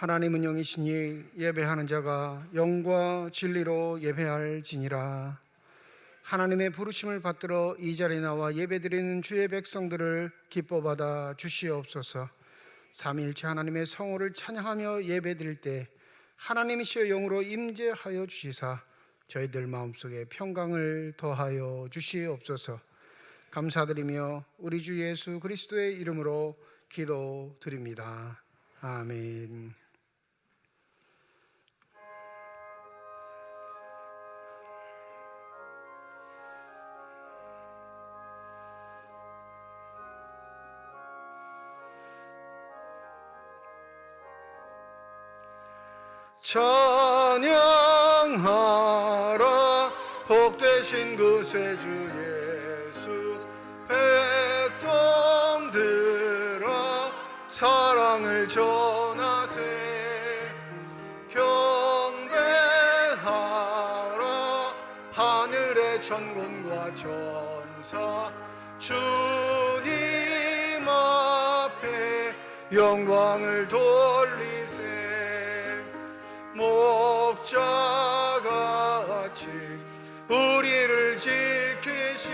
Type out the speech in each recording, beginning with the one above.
하나님은 영이시니 예배하는 자가 영과 진리로 예배할지니라. 하나님의 부르심을 받들어 이 자리에 나와 예배드리는 주의 백성들을 기뻐받아 주시옵소서. 삼위일체 하나님의 성호를 찬양하며 예배드릴 때 하나님이시여 영으로 임재하여 주시사 저희들 마음속에 평강을 더하여 주시옵소서. 감사드리며 우리 주 예수 그리스도의 이름으로 기도드립니다. 아멘. 찬양하라 복되신 구세주 예수. 백성들아 사랑을 전하세. 경배하라 하늘의 천군과 천사. 주님 앞에 영광을 돌리세. 목자같이 우리를 지키시고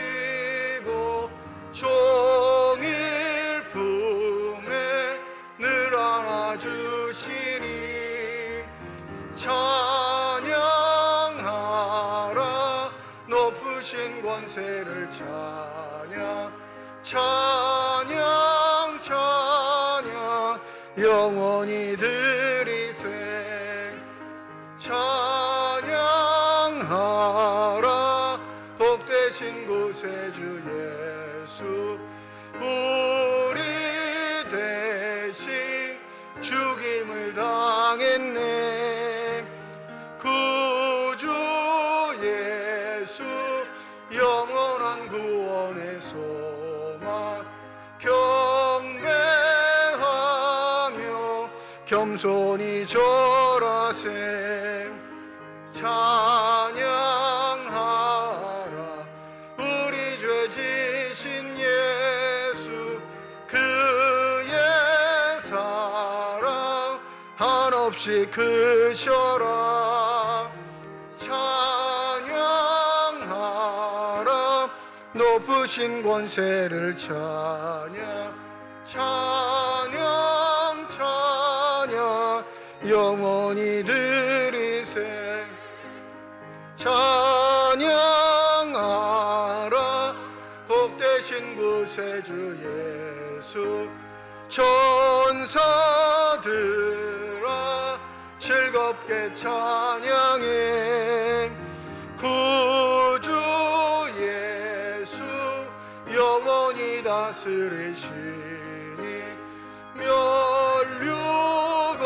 종일 품에 늘 안아주시니 찬양하라 높으신 권세를 찬양. 찬양 찬양 영원히 드리세. 찬양하라 복되신 구세주 예수. 우리 대신 죽임을 당했네. 구주 예수 영원한 구원의 소망. 경배하며 겸손히 절하세. 찬양하라 우리 죄 지신 예수. 그의 사랑 한없이 크셔라. 찬양하라 높으신 권세를 찬양. 찬양 찬양 영원히 드리세. 찬양하라 복되신 구세주 예수. 천사들아 즐겁게 찬양해. 구주 예수 영원히 다스리시니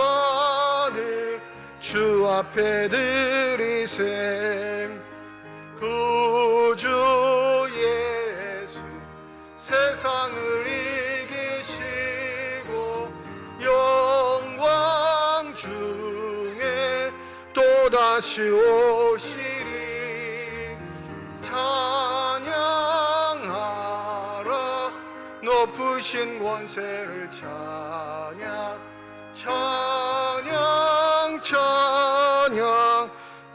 면류관을 주 앞에 드리세. 구주 예수 세상을 이기시고 영광 중에 또다시 오시리. 찬양하라 높으신 권세를 찬양. 찬양 찬양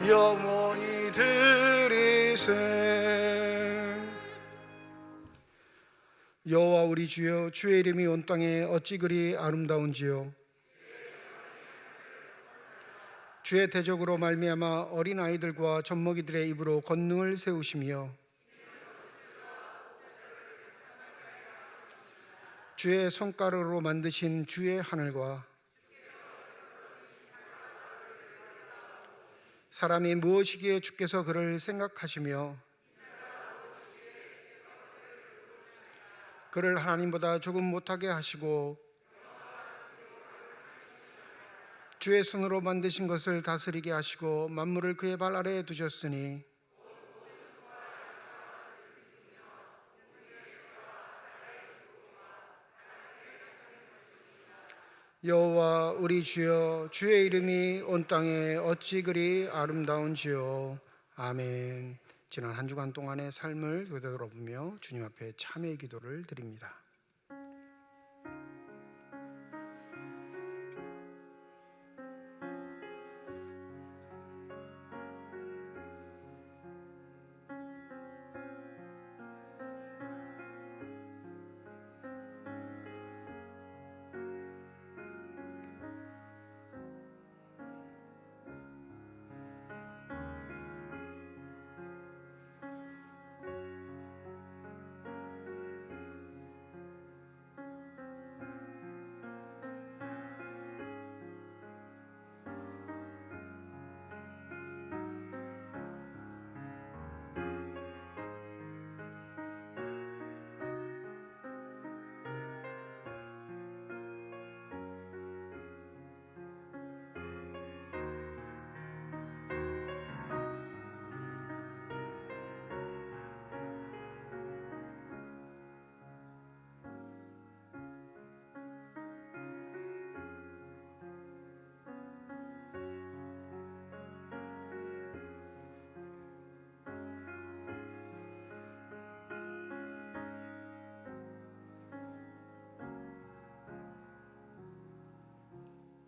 영원히 드리세. 여호와 우리 주여 주의 이름이 온 땅에 어찌 그리 아름다운지요. 주의 대적으로 말미암아 어린아이들과 젖먹이들의 입으로 권능을 세우시며 주의 손가락으로 만드신 주의 하늘과 사람이 무엇이기에 주께서 그를 생각하시며 그를 하나님보다 조금 못하게 하시고 주의 손으로 만드신 것을 다스리게 하시고 만물을 그의 발 아래에 두셨으니 여호와 우리 주여 주의 이름이 온 땅에 어찌 그리 아름다운지요. 아멘. 지난 한 주간 동안의 삶을 되돌아보며 주님 앞에 참회의 기도를 드립니다.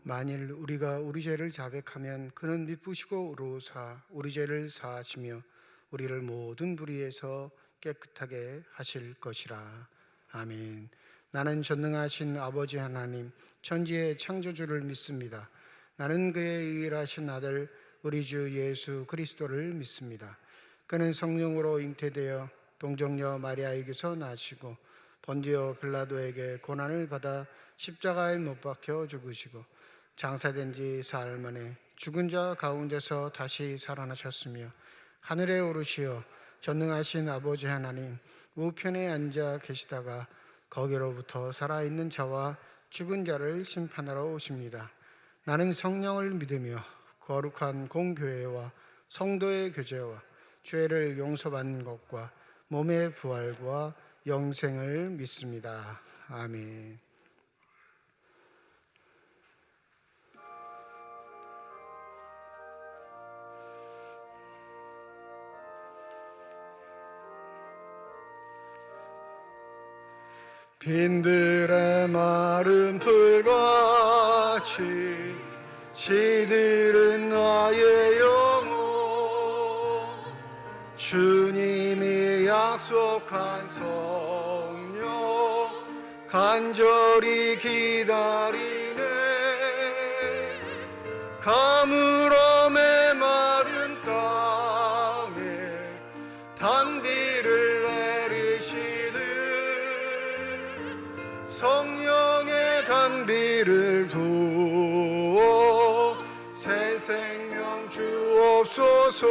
만일 우리가 우리 죄를 자백하면 그는 미쁘시고 의로우사 우리 죄를 사하시며 우리를 모든 불의에서 깨끗하게 하실 것이라. 아멘. 나는 전능하신 아버지 하나님 천지의 창조주를 믿습니다. 나는 그의 유일하신 아들 우리 주 예수 그리스도를 믿습니다. 그는 성령으로 잉태되어 동정녀 마리아에게서 나시고 본디오 빌라도에게 고난을 받아 십자가에 못 박혀 죽으시고 장사된 지 사흘 만에 죽은 자 가운데서 다시 살아나셨으며 하늘에 오르시어 전능하신 아버지 하나님 우편에 앉아 계시다가 거기로부터 살아있는 자와 죽은 자를 심판하러 오십니다. 나는 성령을 믿으며 거룩한 공교회와 성도의 교제와 죄를 용서받는 것과 몸의 부활과 영생을 믿습니다. 아멘. 빈들의 마른 풀같이 시들은 나의 영혼 주님이 약속한 성령 간절히 기다리네 가물어 메마른 땅에 단비를 내리시듯 성령의 단비를 부어 새 생명 주옵소서.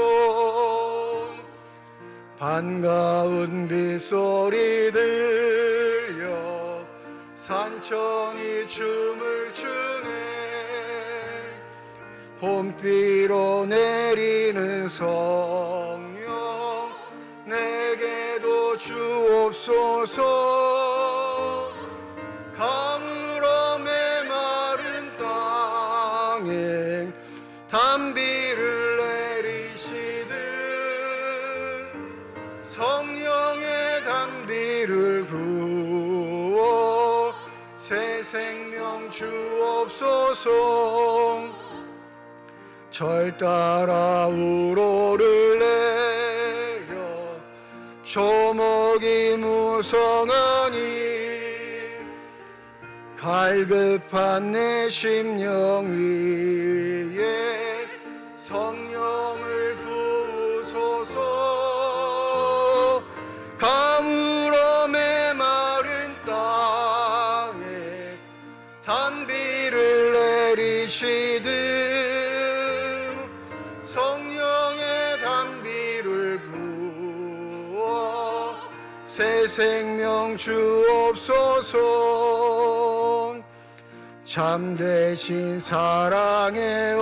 반가운 빗소리 들려 산천이 춤을 추네 봄비로 내리는 성령 내게도 주옵소서. 가물어 메마른 땅에 단비를 내리시듯 성령의 단비를 부어 새 생명 주옵소서. 절 따라 우로를 내려 조목이 무성하니 갈급한 내 심령 위에 성령을 부으소서. 가물어 메마른 땅에 단비를 내리시듯 성령의 단비를 부어 새 생명 주옵소서. 참되신 사랑의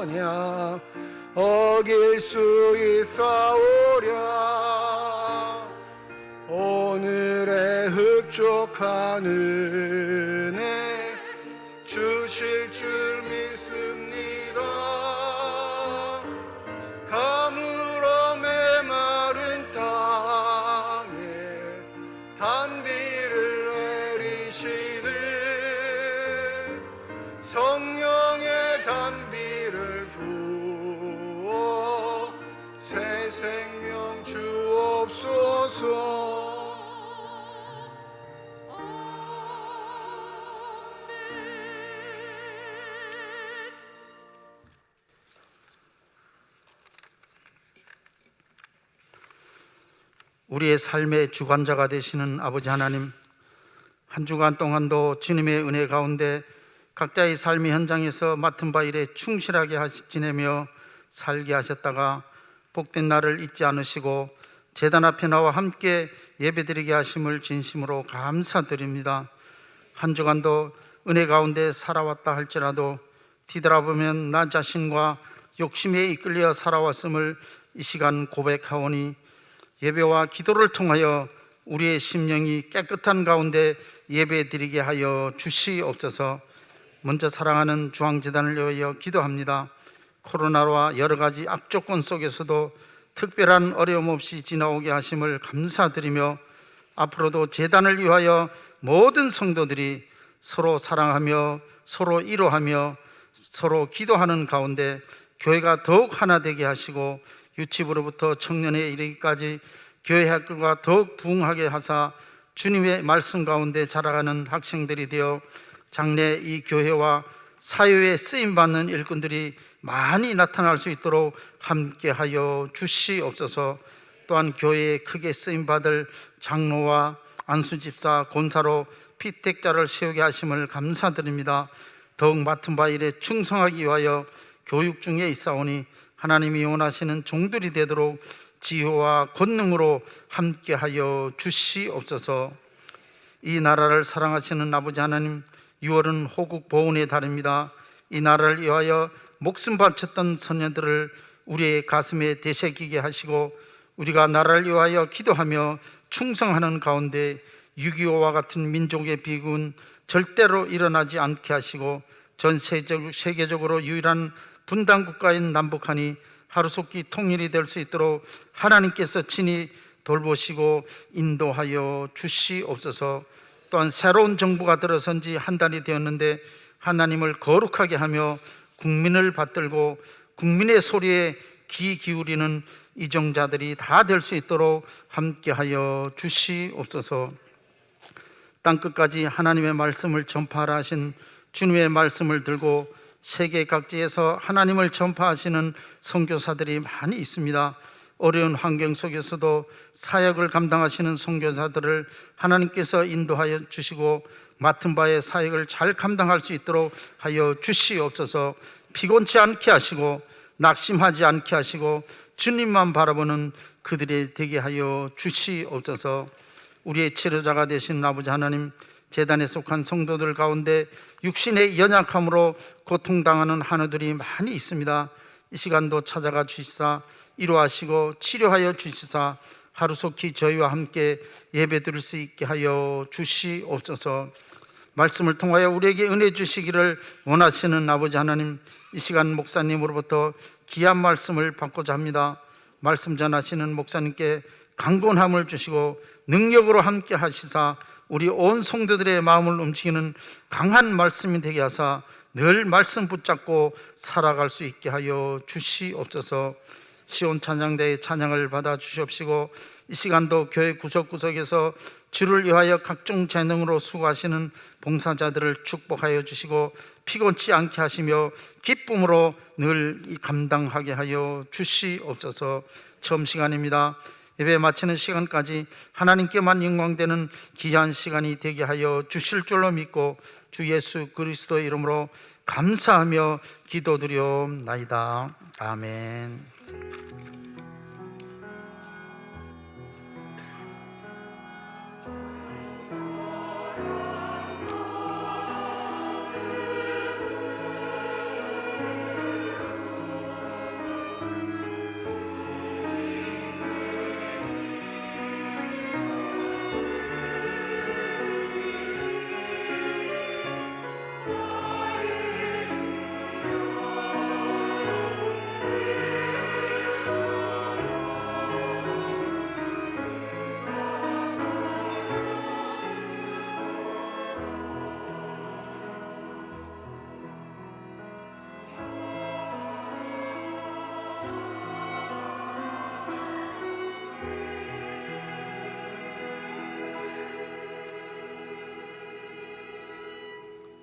언약 어길 수 있사오랴. 오늘의 흡족한 은혜 주실 줄 믿습니다. 가물어 메마른 땅에 단비를 내리시듯 성령의 단비를 부어 새 생명 주옵소서. 우리의 삶의 주관자가 되시는 아버지 하나님, 한 주간 동안도 주님의 은혜 가운데 각자의 삶의 현장에서 맡은 바 일에 충실하게 지내며 살게 하셨다가 복된 날을 잊지 않으시고 제단 앞에 나와 함께 예배드리게 하심을 진심으로 감사드립니다. 한 주간도 은혜 가운데 살아왔다 할지라도 뒤돌아보면 나 자신과 욕심에 이끌려 살아왔음을 이 시간 고백하오니 예배와 기도를 통하여 우리의 심령이 깨끗한 가운데 예배드리게 하여 주시옵소서. 먼저 사랑하는 중앙재단을 위하여 기도합니다. 코로나와 여러 가지 악조건 속에서도 특별한 어려움 없이 지나오게 하심을 감사드리며 앞으로도 재단을 위하여 모든 성도들이 서로 사랑하며 서로 위로하며 서로 기도하는 가운데 교회가 더욱 하나 되게 하시고 유치부로부터 청년에 이르기까지 교회 학교가 더욱 부흥하게 하사 주님의 말씀 가운데 자라가는 학생들이 되어 장래 이 교회와 사회에 쓰임받는 일꾼들이 많이 나타날 수 있도록 함께하여 주시옵소서. 또한 교회에 크게 쓰임받을 장로와 안수집사, 권사로 피택자를 세우게 하심을 감사드립니다. 더욱 맡은 바 일에 충성하기 위하여 교육 중에 있사오니 하나님이 원하시는 종들이 되도록 지혜와 권능으로 함께하여 주시옵소서. 이 나라를 사랑하시는 아버지 하나님, 6월은 호국 보훈의 달입니다. 이 나라를 위하여 목숨 바쳤던 선녀들을 우리의 가슴에 되새기게 하시고 우리가 나라를 위하여 기도하며 충성하는 가운데 6.25와 같은 민족의 비극은 절대로 일어나지 않게 하시고 전 세계적으로 유일한 분단 국가인 남북한이 하루속히 통일이 될 수 있도록 하나님께서 친히 돌보시고 인도하여 주시옵소서. 또한 새로운 정부가 들어선 지 한 달이 되었는데 하나님을 거룩하게 하며 국민을 받들고 국민의 소리에 귀 기울이는 이정자들이 다 될 수 있도록 함께하여 주시옵소서. 땅끝까지 하나님의 말씀을 전파하라 하신 주님의 말씀을 들고 세계 각지에서 하나님을 전파하시는 선교사들이 많이 있습니다. 어려운 환경 속에서도 사역을 감당하시는 선교사들을 하나님께서 인도하여 주시고 맡은 바의 사역을 잘 감당할 수 있도록 하여 주시옵소서. 피곤치 않게 하시고 낙심하지 않게 하시고 주님만 바라보는 그들이 되게 하여 주시옵소서. 우리의 치료자가 되신 아버지 하나님, 재단에 속한 성도들 가운데 육신의 연약함으로 고통당하는 한우들이 많이 있습니다. 이 시간도 찾아가 주시사 위로하시고 치료하여 주시사 하루속히 저희와 함께 예배드릴 수 있게 하여 주시옵소서. 말씀을 통하여 우리에게 은혜 주시기를 원하시는 아버지 하나님, 이 시간 목사님으로부터 귀한 말씀을 받고자 합니다. 말씀 전하시는 목사님께 강건함을 주시고 능력으로 함께 하시사 우리 온 성도들의 마음을 움직이는 강한 말씀이 되게 하사 늘 말씀 붙잡고 살아갈 수 있게 하여 주시옵소서. 시온 찬양대의 찬양을 받아 주시옵시고 이 시간도 교회 구석구석에서 주를 위하여 각종 재능으로 수고하시는 봉사자들을 축복하여 주시고 피곤치 않게 하시며 기쁨으로 늘 감당하게 하여 주시옵소서. 처음 시간입니다. 예배 마치는 시간까지 하나님께만 영광되는 귀한 시간이 되게 하여 주실 줄로 믿고 주 예수 그리스도의 이름으로 감사하며 기도드리옵나이다. 아멘.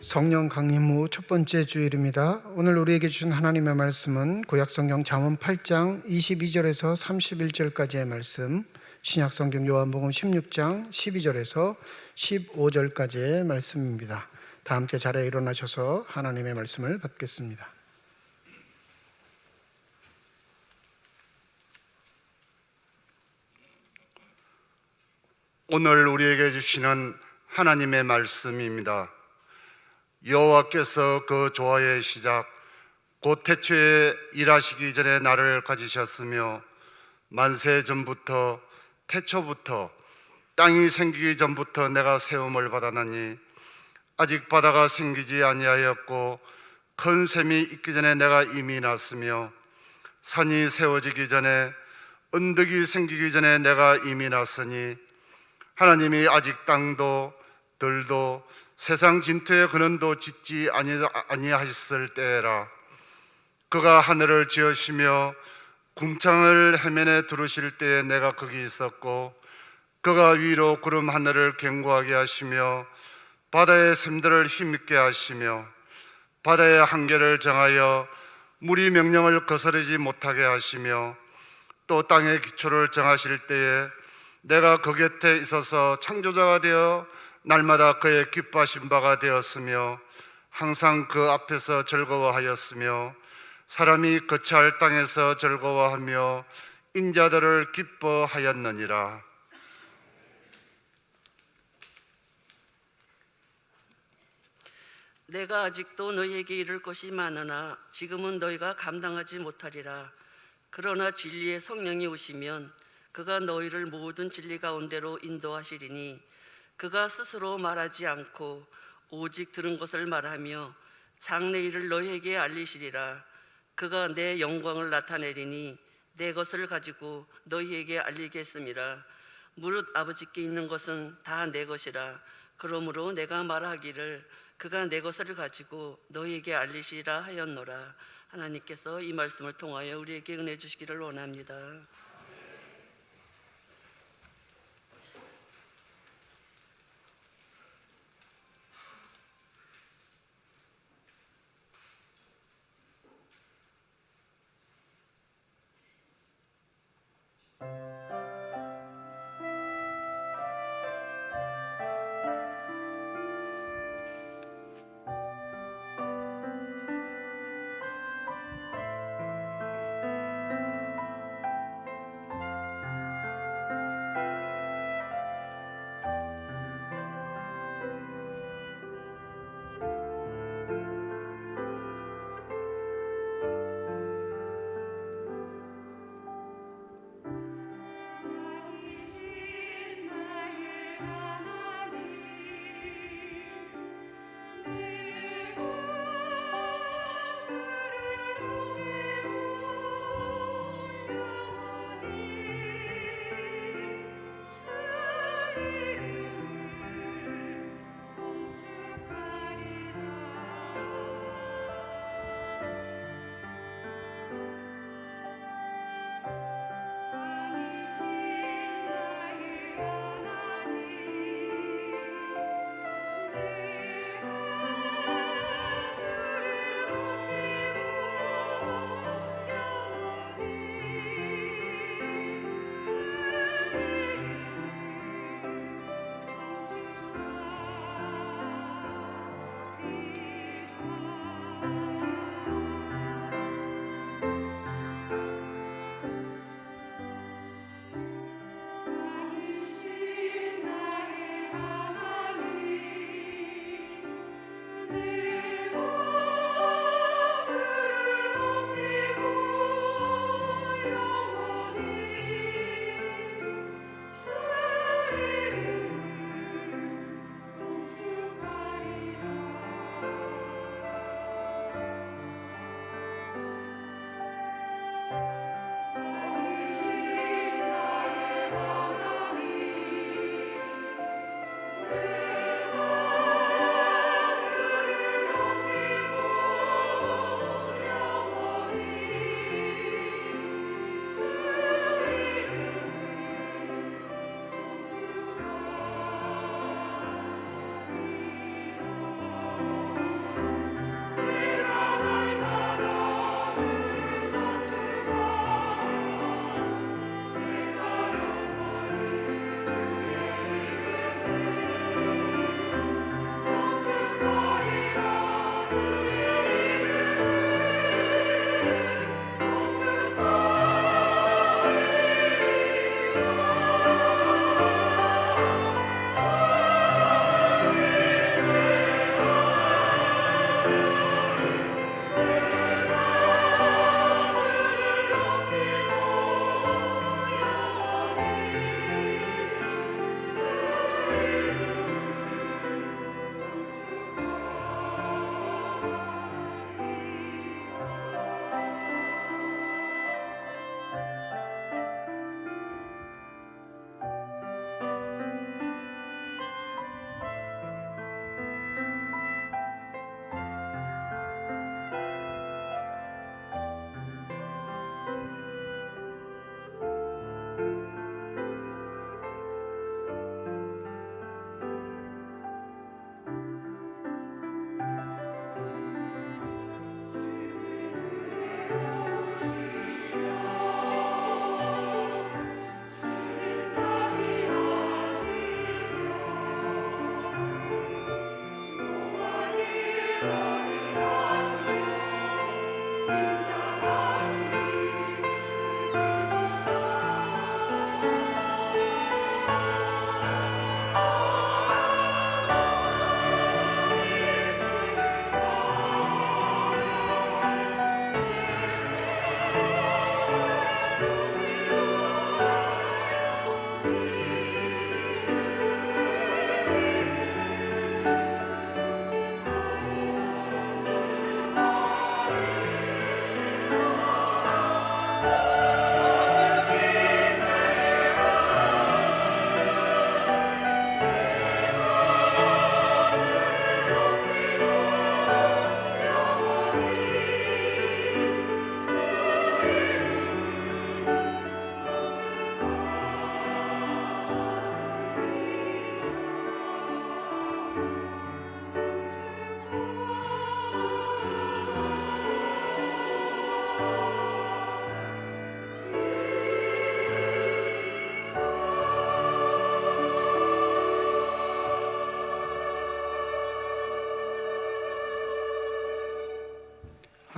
성령 강림 후 첫 번째 주일입니다. 오늘 우리에게 주신 하나님의 말씀은 구약성경 잠언 8장 22절에서 31절까지의 말씀, 신약성경 요한복음 16장 12절에서 15절까지의 말씀입니다. 다 함께 자리에 일어나셔서 하나님의 말씀을 받겠습니다. 오늘 우리에게 주시는 하나님의 말씀입니다. 여호와께서 그 조화의 시작 곧 태초에 일하시기 전에 나를 가지셨으며 만세 전부터 태초부터 땅이 생기기 전부터 내가 세움을 받았나니 아직 바다가 생기지 아니하였고 큰 샘이 있기 전에 내가 이미 났으며 산이 세워지기 전에 언덕이 생기기 전에 내가 이미 났으니 하나님이 아직 땅도 들도 세상 진토의 근원도 짓지 아니하셨을 때라. 그가 하늘을 지으시며 궁창을 해면에 두르실 때에 내가 거기 있었고, 그가 위로 구름 하늘을 견고하게 하시며 바다의 샘들을 힘있게 하시며 바다의 한계를 정하여 물이 명령을 거스르지 못하게 하시며 또 땅의 기초를 정하실 때에 내가 그 곁에 있어서 창조자가 되어 날마다 그의 기뻐하신 바가 되었으며 항상 그 앞에서 즐거워하였으며 사람이 거처할 땅에서 즐거워하며 인자들을 기뻐하였느니라. 내가 아직도 너희에게 이를 것이 많으나 지금은 너희가 감당하지 못하리라. 그러나 진리의 성령이 오시면 그가 너희를 모든 진리 가운데로 인도하시리니 그가 스스로 말하지 않고 오직 들은 것을 말하며 장래 일을 너희에게 알리시리라. 그가 내 영광을 나타내리니 내 것을 가지고 너희에게 알리겠음이라. 무릇 아버지께 있는 것은 다 내 것이라. 그러므로 내가 말하기를 그가 내 것을 가지고 너희에게 알리시리라 하였노라. 하나님께서 이 말씀을 통하여 우리에게 은혜 주시기를 원합니다.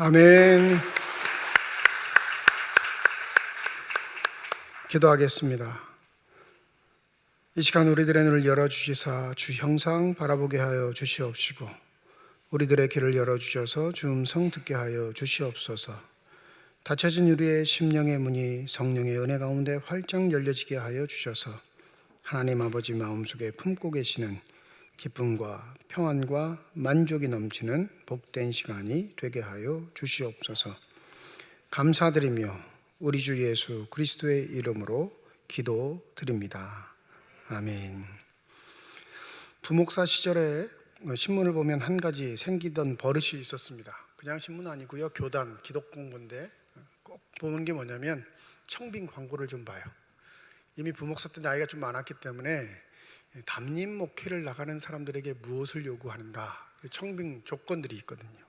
아멘. 기도하겠습니다. 이 시간 우리들의 눈을 열어주시사 주 형상 바라보게 하여 주시옵시고 우리들의 귀를 열어주셔서 주 음성 듣게 하여 주시옵소서. 닫혀진 우리의 심령의 문이 성령의 은혜 가운데 활짝 열려지게 하여 주셔서 하나님 아버지 마음속에 품고 계시는 기쁨과 평안과 만족이 넘치는 복된 시간이 되게 하여 주시옵소서. 감사드리며 우리 주 예수 그리스도의 이름으로 기도드립니다. 아멘. 부목사 시절에 신문을 보면 한 가지 생기던 버릇이 있었습니다. 그냥 신문 아니고요, 교단 기독공부인데 꼭 보는 게 뭐냐면 청빙 광고를 좀 봐요. 이미 부목사 때 나이가 좀 많았기 때문에 담임 목회를 나가는 사람들에게 무엇을 요구하는가, 청빙 조건들이 있거든요.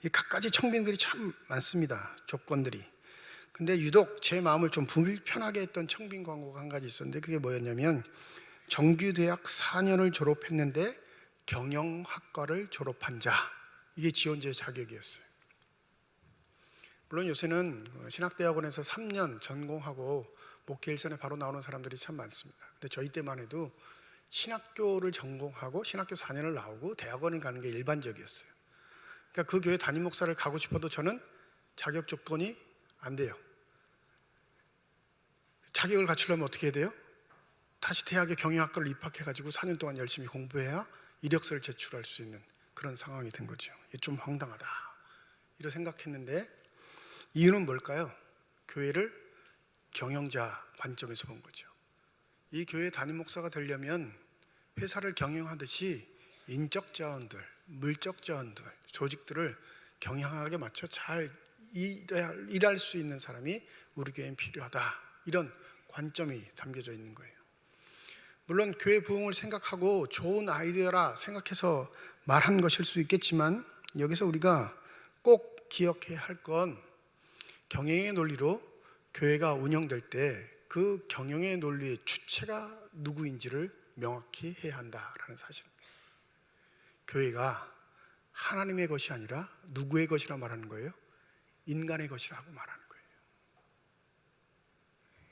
이 갖가지 청빙들이 참 많습니다. 조건들이. 근데 유독 제 마음을 좀 불편하게 했던 청빙 광고가 한 가지 있었는데 그게 뭐였냐면 정규대학 4년을 졸업했는데 경영학과를 졸업한 자, 이게 지원자의 자격이었어요. 물론 요새는 신학대학원에서 3년 전공하고 목회 일선에 바로 나오는 사람들이 참 많습니다. 근데 저희 때만 해도 신학교를 전공하고 신학교 4년을 나오고 대학원을 가는 게 일반적이었어요. 그러니까 그 교회 담임 목사를 가고 싶어도 저는 자격 조건이 안 돼요. 자격을 갖추려면 어떻게 해야 돼요? 다시 대학에 경영학과를 입학해가지고 4년 동안 열심히 공부해야 이력서를 제출할 수 있는 그런 상황이 된 거죠. 이게 좀 황당하다 이렇게 생각했는데 이유는 뭘까요? 교회를 경영자 관점에서 본 거죠. 이 교회 담임 목사가 되려면 회사를 경영하듯이 인적 자원들, 물적 자원들, 조직들을 경영학에 맞춰 잘 일할 수 있는 사람이 우리 교회엔 필요하다, 이런 관점이 담겨져 있는 거예요. 물론 교회 부흥을 생각하고 좋은 아이디어라 생각해서 말한 것일 수 있겠지만 여기서 우리가 꼭 기억해야 할 건 경영의 논리로 교회가 운영될 때 그 경영의 논리의 주체가 누구인지를 명확히 해야 한다라는 사실입니다. 교회가 하나님의 것이 아니라 누구의 것이라 말하는 거예요? 인간의 것이라고 말하는 거예요.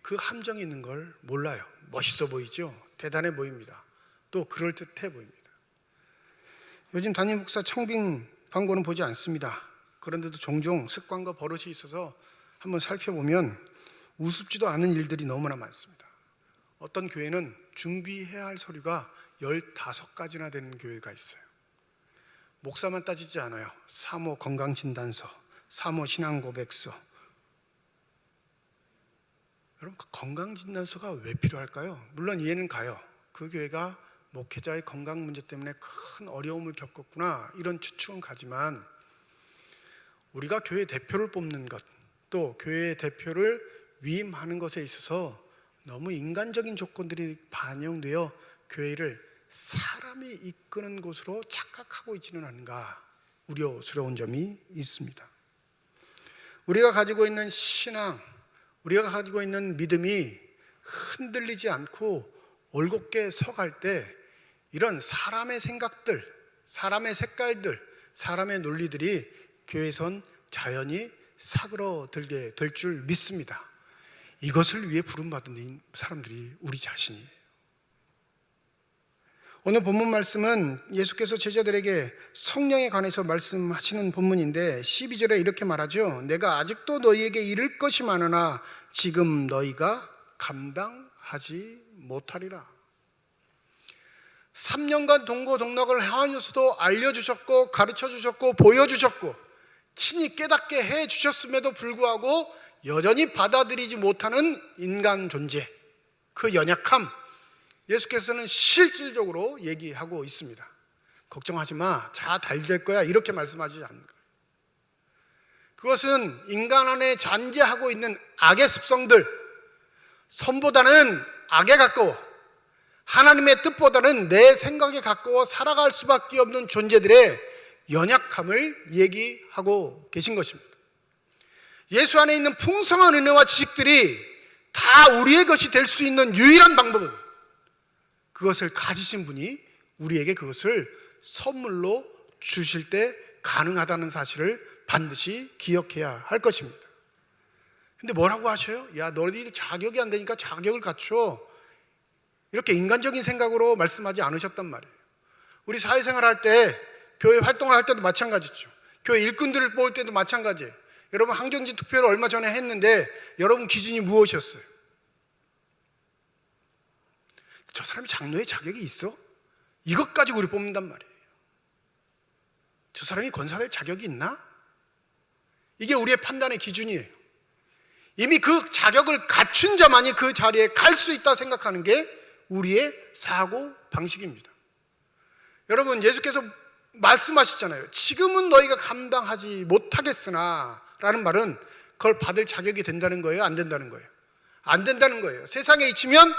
그 함정이 있는 걸 몰라요. 멋있어 보이죠? 대단해 보입니다. 또 그럴듯해 보입니다. 요즘 담임 목사 청빙 광고는 보지 않습니다. 그런데도 종종 습관과 버릇이 있어서 한번 살펴보면 우습지도 않은 일들이 너무나 많습니다. 어떤 교회는 준비해야 할 서류가 15가지나 되는 교회가 있어요. 목사만 따지지 않아요. 사모 건강진단서, 사모 신앙고백서. 여러분, 건강진단서가 왜 필요할까요? 물론 이해는 가요. 그 교회가 목회자의 건강 문제 때문에 큰 어려움을 겪었구나, 이런 추측은 가지만 우리가 교회 대표를 뽑는 것, 또 교회 대표를 위임하는 것에 있어서 너무 인간적인 조건들이 반영되어 교회를 사람이 이끄는 곳으로 착각하고 있지는 않은가 우려스러운 점이 있습니다. 우리가 가지고 있는 신앙, 우리가 가지고 있는 믿음이 흔들리지 않고 올곧게 서갈 때 이런 사람의 생각들, 사람의 색깔들, 사람의 논리들이 교회선 자연히 사그러들게 될 줄 믿습니다. 이것을 위해 부름받은 사람들이 우리 자신이에요. 오늘 본문 말씀은 예수께서 제자들에게 성령에 관해서 말씀하시는 본문인데 12절에 이렇게 말하죠. 내가 아직도 너희에게 이를 것이 많으나 지금 너희가 감당하지 못하리라. 3년간 동고동락을 하면서도 알려주셨고 가르쳐주셨고 보여주셨고 친히 깨닫게 해주셨음에도 불구하고 여전히 받아들이지 못하는 인간 존재, 그 연약함, 예수께서는 실질적으로 얘기하고 있습니다. 걱정하지 마, 다 잘 될 거야, 이렇게 말씀하지 않는 거예요. 그것은 인간 안에 잔재하고 있는 악의 습성들, 선보다는 악에 가까워, 하나님의 뜻보다는 내 생각에 가까워 살아갈 수밖에 없는 존재들의 연약함을 얘기하고 계신 것입니다. 예수 안에 있는 풍성한 은혜와 지식들이 다 우리의 것이 될 수 있는 유일한 방법은 그것을 가지신 분이 우리에게 그것을 선물로 주실 때 가능하다는 사실을 반드시 기억해야 할 것입니다. 근데 뭐라고 하셔요? 야, 너희들 자격이 안 되니까 자격을 갖춰. 이렇게 인간적인 생각으로 말씀하지 않으셨단 말이에요. 우리 사회생활 할 때, 교회 활동을 할 때도 마찬가지죠. 교회 일꾼들을 뽑을 때도 마찬가지예요. 여러분 항정지 투표를 얼마 전에 했는데 여러분 기준이 무엇이었어요? 저 사람이 장로의 자격이 있어? 이것 가지고 우리 뽑는단 말이에요. 저 사람이 권사될 자격이 있나? 이게 우리의 판단의 기준이에요. 이미 그 자격을 갖춘 자만이 그 자리에 갈 수 있다 생각하는 게 우리의 사고 방식입니다. 여러분, 예수께서 말씀하시잖아요. 지금은 너희가 감당하지 못하겠으나 라는 말은 그걸 받을 자격이 된다는 거예요? 안 된다는 거예요? 안 된다는 거예요. 세상에 있으면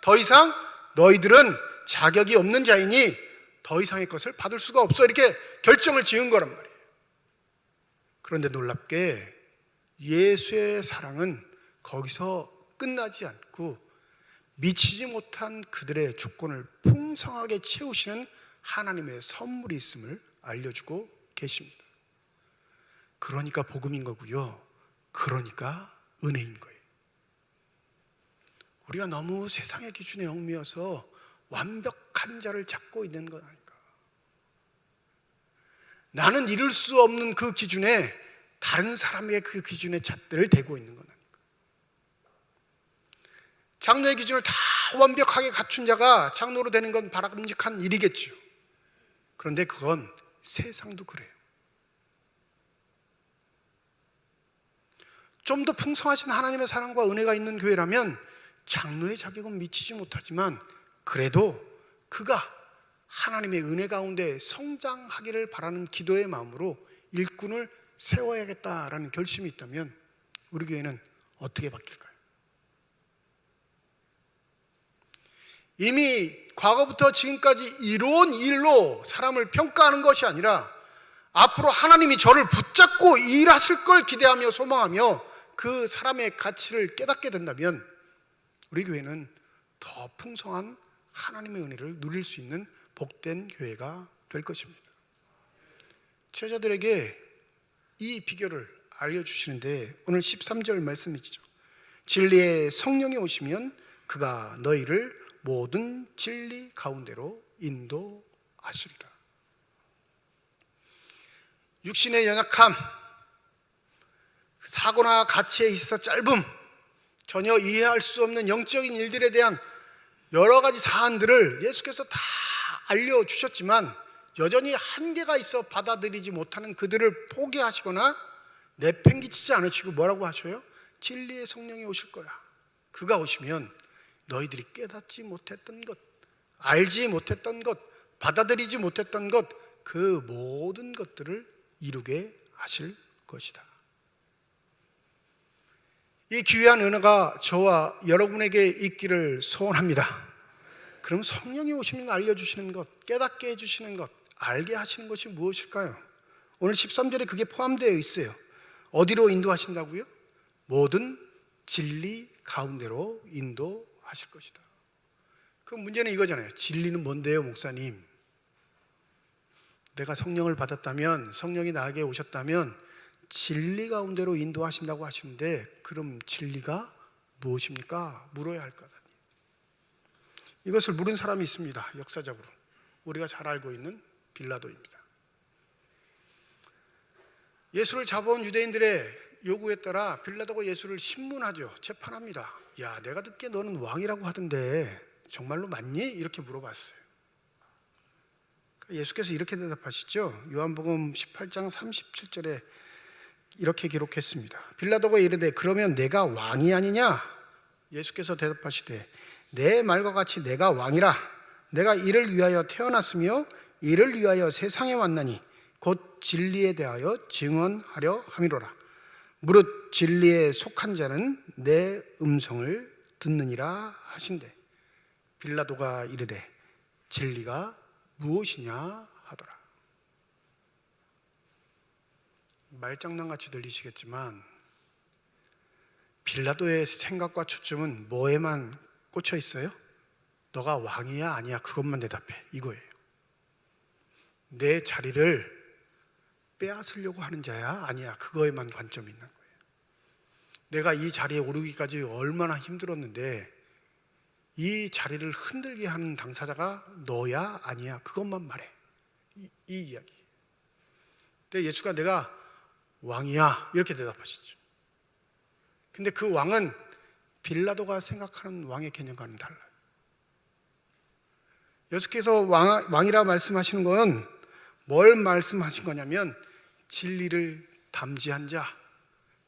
더 이상 너희들은 자격이 없는 자이니 더 이상의 것을 받을 수가 없어, 이렇게 결정을 지은 거란 말이에요. 그런데 놀랍게 예수의 사랑은 거기서 끝나지 않고 미치지 못한 그들의 조건을 풍성하게 채우시는 하나님의 선물이 있음을 알려주고 계십니다. 그러니까 복음인 거고요. 그러니까 은혜인 거예요. 우리가 너무 세상의 기준에 얽매여서 완벽한 자를 찾고 있는 건 아닐까. 나는 이룰 수 없는 그 기준에 다른 사람의 그 기준에 잣대를 대고 있는 건 아닐까. 장로의 기준을 다 완벽하게 갖춘 자가 장로로 되는 건 바람직한 일이겠죠. 그런데 그건 세상도 그래요. 좀 더 풍성하신 하나님의 사랑과 은혜가 있는 교회라면 장로의 자격은 미치지 못하지만 그래도 그가 하나님의 은혜 가운데 성장하기를 바라는 기도의 마음으로 일꾼을 세워야겠다라는 결심이 있다면 우리 교회는 어떻게 바뀔까요? 이미 과거부터 지금까지 이루어온 일로 사람을 평가하는 것이 아니라 앞으로 하나님이 저를 붙잡고 일하실 걸 기대하며 소망하며 그 사람의 가치를 깨닫게 된다면 우리 교회는 더 풍성한 하나님의 은혜를 누릴 수 있는 복된 교회가 될 것입니다. 제자들에게 이 비결을 알려주시는데 오늘 13절 말씀이죠. 진리의 성령이 오시면 그가 너희를 모든 진리 가운데로 인도하시리라. 육신의 연약함, 사고나 가치에 있어서 짧음, 전혀 이해할 수 없는 영적인 일들에 대한 여러 가지 사안들을 예수께서 다 알려주셨지만 여전히 한계가 있어 받아들이지 못하는 그들을 포기하시거나 내팽개치지 않으시고 뭐라고 하셔요? 진리의 성령이 오실 거야. 그가 오시면 너희들이 깨닫지 못했던 것, 알지 못했던 것, 받아들이지 못했던 것, 그 모든 것들을 이루게 하실 것이다. 이 귀한 은혜가 저와 여러분에게 있기를 소원합니다. 그럼 성령이 오시면 알려주시는 것, 깨닫게 해주시는 것, 알게 하시는 것이 무엇일까요? 오늘 13절에 그게 포함되어 있어요. 어디로 인도하신다고요? 모든 진리 가운데로 인도하실 것이다. 그 문제는 이거잖아요. 진리는 뭔데요, 목사님? 내가 성령을 받았다면, 성령이 나에게 오셨다면 진리 가운데로 인도하신다고 하시는데 그럼 진리가 무엇입니까? 물어야 할 것 아니에요. 이것을 물은 사람이 있습니다. 역사적으로 우리가 잘 알고 있는 빌라도입니다. 예수를 잡아온 유대인들의 요구에 따라 빌라도가 예수를 신문하죠. 재판합니다. 야, 내가 듣기에 너는 왕이라고 하던데 정말로 맞니? 이렇게 물어봤어요. 예수께서 이렇게 대답하시죠. 요한복음 18장 37절에 이렇게 기록했습니다. 빌라도가 이르되 그러면 내가 왕이 아니냐? 예수께서 대답하시되 내 말과 같이 내가 왕이라. 내가 이를 위하여 태어났으며 이를 위하여 세상에 왔나니 곧 진리에 대하여 증언하려 함이로라. 무릇 진리에 속한 자는 내 음성을 듣느니라 하신대. 빌라도가 이르되 진리가 무엇이냐 하더라. 말장난같이 들리시겠지만 빌라도의 생각과 초점은 뭐에만 꽂혀 있어요? 너가 왕이야 아니야 그것만 대답해, 이거예요. 내 자리를 빼앗으려고 하는 자야? 아니야. 그거에만 관점이 있는 거예요. 내가 이 자리에 오르기까지 얼마나 힘들었는데 이 자리를 흔들게 하는 당사자가 너야? 아니야. 그것만 말해. 이 이야기. 근데 예수가 내가 왕이야 이렇게 대답하시죠. 근데 그 왕은 빌라도가 생각하는 왕의 개념과는 달라요. 예수께서 왕이라 말씀하시는 건 뭘 말씀하신 거냐면 진리를 담지한 자,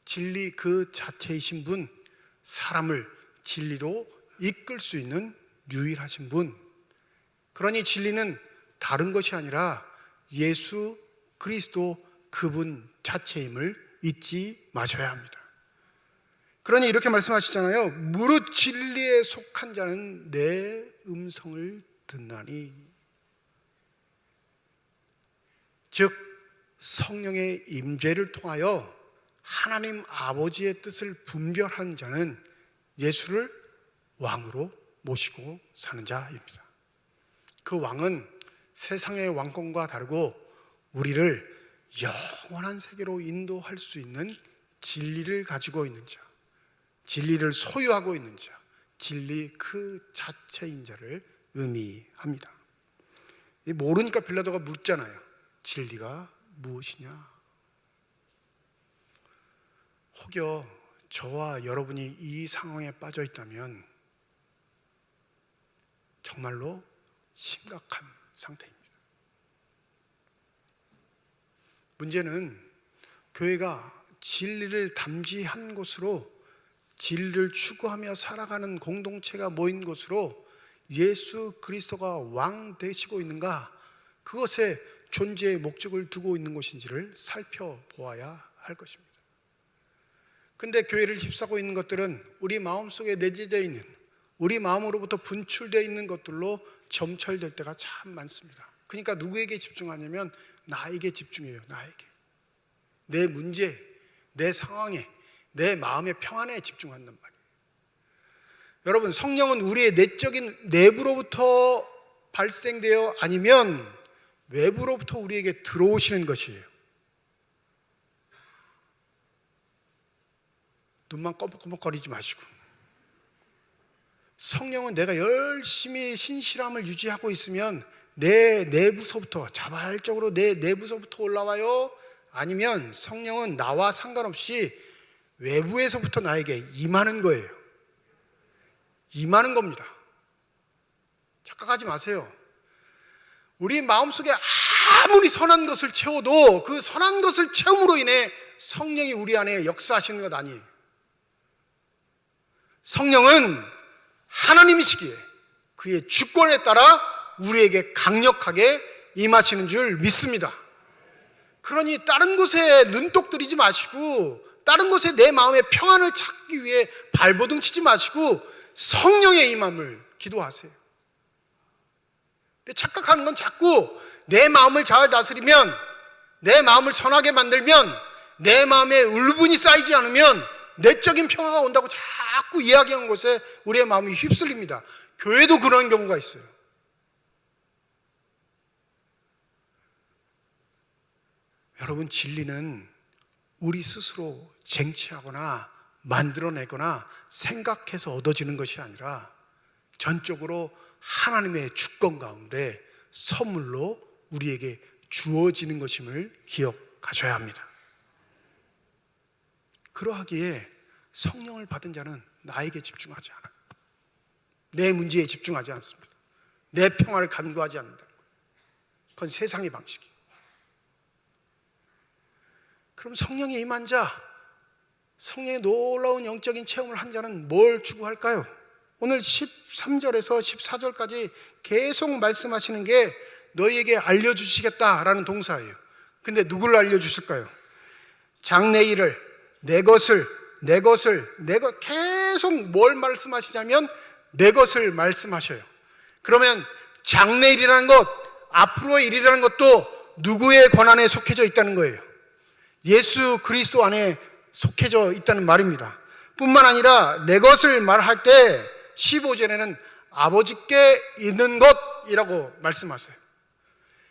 진리 그 자체이신 분, 사람을 진리로 이끌 수 있는 유일하신 분. 그러니 진리는 다른 것이 아니라 예수 그리스도 그분 자체임을 잊지 마셔야 합니다. 그러니 이렇게 말씀하시잖아요. 무릇 진리에 속한 자는 내 음성을 듣나니. 즉 성령의 임재를 통하여 하나님 아버지의 뜻을 분별하는 자는 예수를 왕으로 모시고 사는 자입니다. 그 왕은 세상의 왕권과 다르고 우리를 영원한 세계로 인도할 수 있는 진리를 가지고 있는 자, 진리를 소유하고 있는 자, 진리 그 자체인 자를 의미합니다. 모르니까 빌라도가 묻잖아요. 진리가 무엇이냐? 혹여 저와 여러분이 이 상황에 빠져 있다면 정말로 심각한 상태입니다. 문제는 교회가 진리를 담지한 곳으로 진리를 추구하며 살아가는 공동체가 모인 곳으로 예수 그리스도가 왕 되시고 있는가, 그것에 존재의 목적을 두고 있는 것인지를 살펴보아야 할 것입니다. 근데 교회를 휩싸고 있는 것들은 우리 마음속에 내재되어 있는, 우리 마음으로부터 분출되어 있는 것들로 점철될 때가 참 많습니다. 그러니까 누구에게 집중하냐면 나에게 집중해요. 나에게. 내 문제, 내 상황에, 내 마음의 평안에 집중한단 말이에요. 여러분, 성령은 우리의 내적인 내부로부터 발생되어 아니면 외부로부터 우리에게 들어오시는 것이에요. 눈만 꺼벅꺼벅거리지 마시고, 성령은 내가 열심히 신실함을 유지하고 있으면 내 내부서부터, 자발적으로 내 내부서부터 올라와요? 아니면 성령은 나와 상관없이 외부에서부터 나에게 임하는 거예요. 임하는 겁니다. 착각하지 마세요. 우리 마음속에 아무리 선한 것을 채워도 그 선한 것을 채움으로 인해 성령이 우리 안에 역사하시는 것 아니에요. 성령은 하나님이시기에 그의 주권에 따라 우리에게 강력하게 임하시는 줄 믿습니다. 그러니 다른 곳에 눈독 들이지 마시고, 다른 곳에 내 마음의 평안을 찾기 위해 발버둥 치지 마시고 성령의 임함을 기도하세요. 근데 착각하는 건 자꾸 내 마음을 잘 다스리면, 내 마음을 선하게 만들면, 내 마음에 울분이 쌓이지 않으면 내적인 평화가 온다고 자꾸 이야기하는 것에 우리의 마음이 휩쓸립니다. 교회도 그런 경우가 있어요. 여러분, 진리는 우리 스스로 쟁취하거나 만들어내거나 생각해서 얻어지는 것이 아니라 전적으로 하나님의 주권 가운데 선물로 우리에게 주어지는 것임을 기억하셔야 합니다. 그러하기에 성령을 받은 자는 나에게 집중하지 않아요. 내 문제에 집중하지 않습니다. 내 평화를 간구하지 않는다는 거예요. 그건 세상의 방식이에요. 그럼 성령의 임한 자, 성령의 놀라운 영적인 체험을 한 자는 뭘 추구할까요? 오늘 13절에서 14절까지 계속 말씀하시는 게 너희에게 알려주시겠다라는 동사예요. 근데 누구를 알려주실까요? 장래일을, 내 것을 계속 뭘 말씀하시냐면 내 것을 말씀하셔요. 그러면 장래일이라는 것, 앞으로의 일이라는 것도 누구의 권한에 속해져 있다는 거예요? 예수 그리스도 안에 속해져 있다는 말입니다. 뿐만 아니라 내 것을 말할 때 15절에는 아버지께 있는 것이라고 말씀하세요.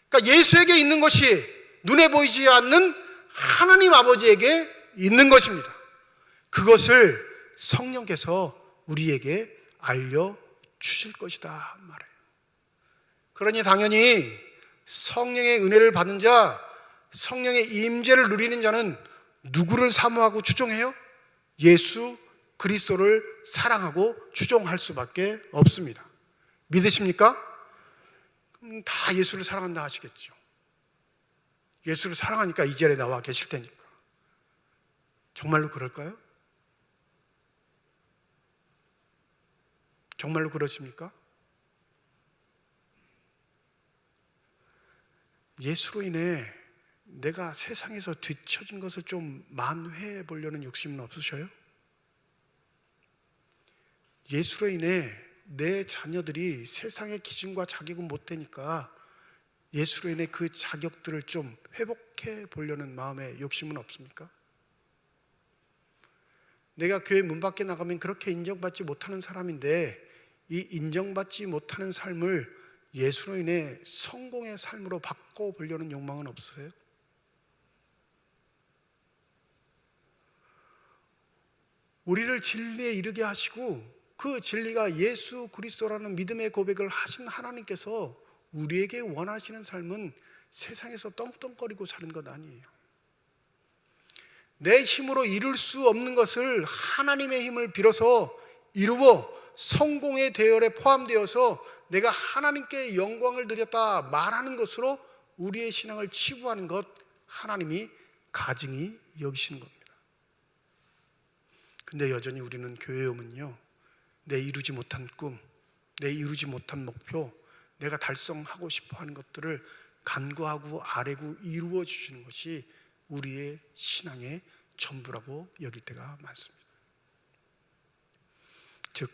그러니까 예수에게 있는 것이 눈에 보이지 않는 하나님 아버지에게 있는 것입니다. 그것을 성령께서 우리에게 알려주실 것이다 말해요. 그러니 당연히 성령의 은혜를 받은 자, 성령의 임재를 누리는 자는 누구를 사모하고 추종해요? 예수 그리스도를 사랑하고 추종할 수밖에 없습니다. 믿으십니까? 그럼 다 예수를 사랑한다 하시겠죠. 예수를 사랑하니까 이 자리에 나와 계실 테니까. 정말로 그럴까요? 정말로 그러십니까? 예수로 인해 내가 세상에서 뒤처진 것을 좀 만회해 보려는 욕심은 없으셔요? 예수로 인해 내 자녀들이 세상의 기준과 자격은 못 되니까 예수로 인해 그 자격들을 좀 회복해 보려는 마음의 욕심은 없습니까? 내가 교회 문 밖에 나가면 그렇게 인정받지 못하는 사람인데 이 인정받지 못하는 삶을 예수로 인해 성공의 삶으로 바꿔보려는 욕망은 없으세요? 우리를 진리에 이르게 하시고 그 진리가 예수 그리스도라는 믿음의 고백을 하신 하나님께서 우리에게 원하시는 삶은 세상에서 떵떵거리고 사는 것 아니에요. 내 힘으로 이룰 수 없는 것을 하나님의 힘을 빌어서 이루어 성공의 대열에 포함되어서 내가 하나님께 영광을 드렸다 말하는 것으로 우리의 신앙을 치부하는 것, 하나님이 가증히 여기시는 겁니다. 근데 여전히 우리는 교회에 오면요, 내 이루지 못한 꿈, 내 이루지 못한 목표, 내가 달성하고 싶어 하는 것들을 간구하고 아뢰고 이루어 주시는 것이 우리의 신앙의 전부라고 여길 때가 많습니다. 즉